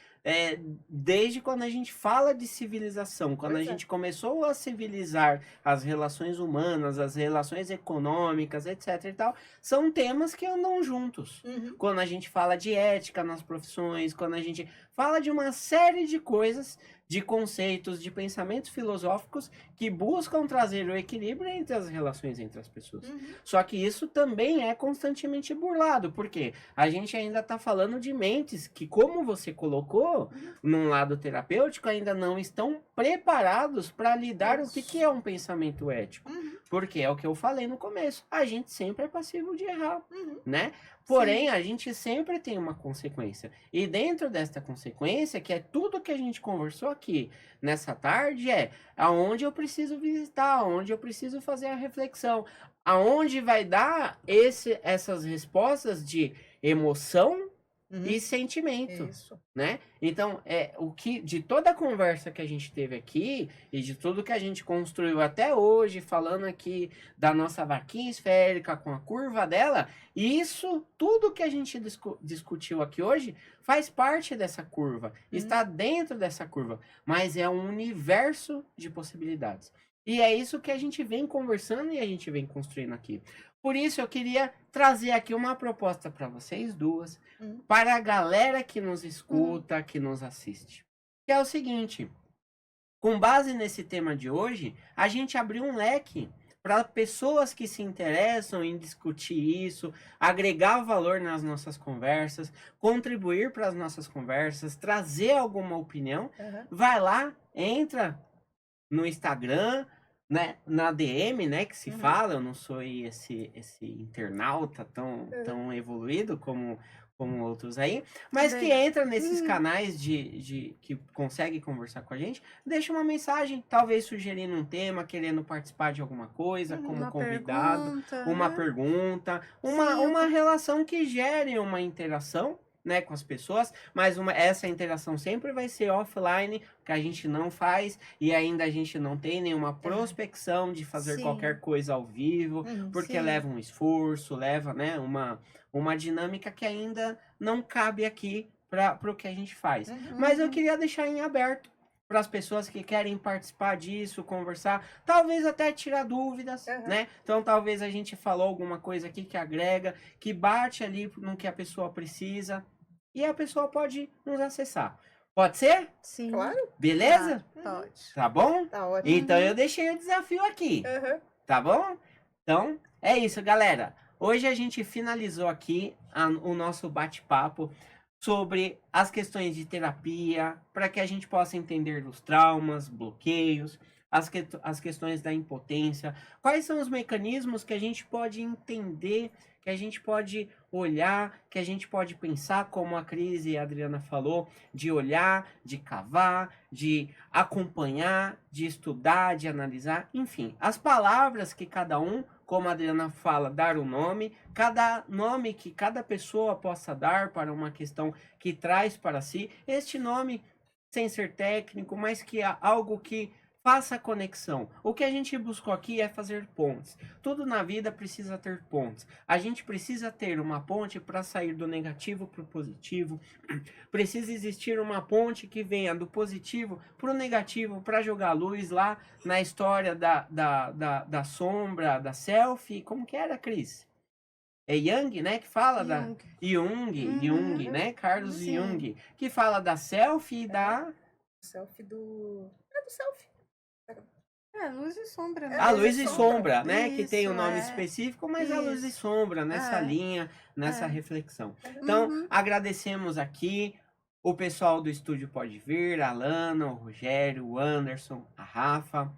desde quando a gente fala de civilização, quando a gente começou a civilizar as relações humanas, as relações econômicas, etc e tal, são temas que andam juntos. Uhum. Quando a gente fala de ética nas profissões, quando a gente fala de uma série de coisas, de conceitos, de pensamentos filosóficos que buscam trazer o equilíbrio entre as relações entre as pessoas. Uhum. Só que isso também é constantemente burlado, porque a gente ainda está falando de mentes que, como você colocou, num lado terapêutico, ainda não estão preparados para lidar o que é um pensamento ético. Uhum. Porque é o que eu falei no começo, a gente sempre é passivo de errar, Uhum. né? Porém, a gente sempre tem uma consequência. E dentro desta consequência, que é tudo que a gente conversou aqui nessa tarde, é aonde eu preciso visitar, aonde eu preciso fazer a reflexão, aonde vai dar essas respostas de emoção e sentimento, Isso. né? Então, de toda a conversa que a gente teve aqui e de tudo que a gente construiu até hoje, falando aqui da nossa vaquinha esférica com a curva dela, isso, tudo que a gente discutiu aqui hoje, faz parte dessa curva, está dentro dessa curva, mas é um universo de possibilidades. E é isso que a gente vem conversando e a gente vem construindo aqui. Por isso, eu queria trazer aqui uma proposta para vocês duas, para a galera que nos escuta, que nos assiste. Que é o seguinte, com base nesse tema de hoje, a gente abriu um leque para pessoas que se interessam em discutir isso, agregar valor nas nossas conversas, contribuir para as nossas conversas, trazer alguma opinião. Vai lá, entra no Instagram, né, na DM, né, que se fala, eu não sou esse internauta tão evoluído como outros aí, mas que entra nesses canais que consegue conversar com a gente, deixa uma mensagem, talvez sugerindo um tema, querendo participar de alguma coisa, como Uma convidado, pergunta, uma né? pergunta, uma relação que gere uma interação, né, com as pessoas, mas essa interação sempre vai ser offline, que a gente não faz, e ainda a gente não tem nenhuma prospecção de fazer qualquer coisa ao vivo, porque leva um esforço, leva, né, uma dinâmica que ainda não cabe aqui para o que a gente faz. Mas eu queria deixar em aberto. para as pessoas que querem participar disso, conversar, talvez até tirar dúvidas, né? Então talvez a gente falou alguma coisa aqui que agrega, que bate ali no que a pessoa precisa e a pessoa pode nos acessar. Pode ser? Sim. Claro. Beleza? Pode. Tá bom? Tá ótimo. Então eu deixei o desafio aqui, tá bom? Então é isso, galera. Hoje a gente finalizou aqui o nosso bate-papo sobre as questões de terapia, para que a gente possa entender os traumas, bloqueios, as questões da impotência, quais são os mecanismos que a gente pode entender, que a gente pode olhar, que a gente pode pensar, como a Cris e a Adriana falou, de olhar, de cavar, de acompanhar, de estudar, de analisar, enfim, as palavras que cada um, como a Adriana fala, dar o nome, cada nome que cada pessoa possa dar para uma questão que traz para si, este nome, sem ser técnico, mas que é algo que faça conexão. O que a gente buscou aqui é fazer pontes. Tudo na vida precisa ter pontes. A gente precisa ter uma ponte para sair do negativo para o positivo. Precisa existir uma ponte que venha do positivo para o negativo, para jogar luz lá na história da sombra, da selfie. Como que era, Cris? É Jung, né? Que fala da Jung, né? Carlos Sim. Jung, que fala da selfie e da Selfie do... É do selfie. Luz e sombra, né? a luz e sombra, né? Que tem o Isso, nome específico, mas a luz e Isso. sombra nessa É. linha, nessa É. reflexão. Então, Uhum. agradecemos aqui o pessoal do Estúdio Pode Vir, a Lana, o Rogério, o Anderson, a Rafa.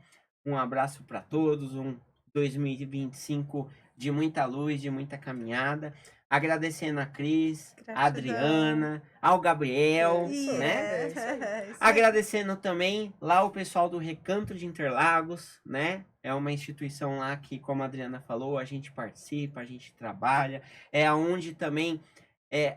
Um abraço para todos, um 2025 de muita luz, de muita caminhada. Agradecendo a Cris, a Gratidão. Adriana, ao Gabriel, Isso, né? isso aí. Isso aí. Agradecendo também lá o pessoal do Recanto de Interlagos, né? É uma instituição lá que, como a Adriana falou, a gente participa, a gente trabalha. É onde também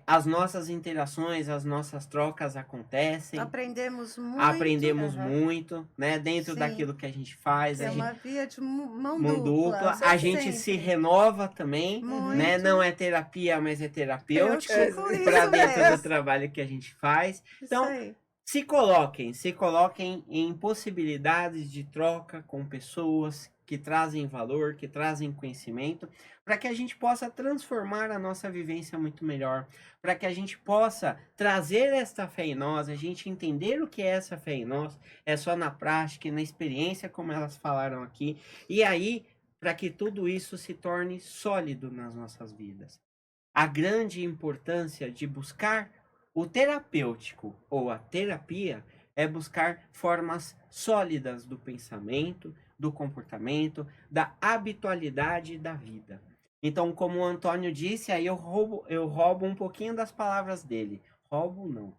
as nossas interações, as nossas trocas acontecem. Aprendemos muito. Aprendemos muito, né? Dentro Sim. daquilo que a gente faz. É A gente, uma via de mão mão dupla. dupla. A gente se renova também, Muito. né? Não é terapia, mas é terapêutico Isso para dentro mesmo. do trabalho que a gente faz. Então, Isso aí. se coloquem em possibilidades de troca com pessoas que trazem valor, que trazem conhecimento, para que a gente possa transformar a nossa vivência muito melhor, para que a gente possa trazer esta fé em nós, a gente entender o que é essa fé em nós, é só na prática e na experiência, como elas falaram aqui, e aí, para que tudo isso se torne sólido nas nossas vidas. A grande importância de buscar o terapêutico ou a terapia é buscar formas sólidas do pensamento, do comportamento, da habitualidade da vida. Então, como o Antônio disse, aí eu roubo um pouquinho das palavras dele. Roubo não.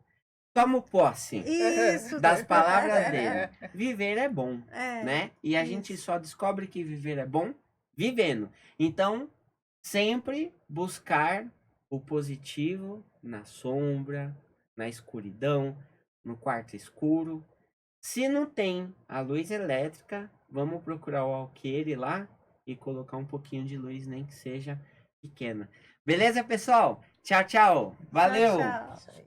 Tomo posse Isso. das palavras dele. Viver é bom, É. né? E a gente só descobre que viver é bom vivendo. Então, sempre buscar o positivo na sombra, na escuridão, no quarto escuro. Se não tem a luz elétrica, vamos procurar o alqueire lá e colocar um pouquinho de luz, nem que seja pequena. Beleza, pessoal? Tchau, tchau. Valeu! Tchau, tchau. Isso aí.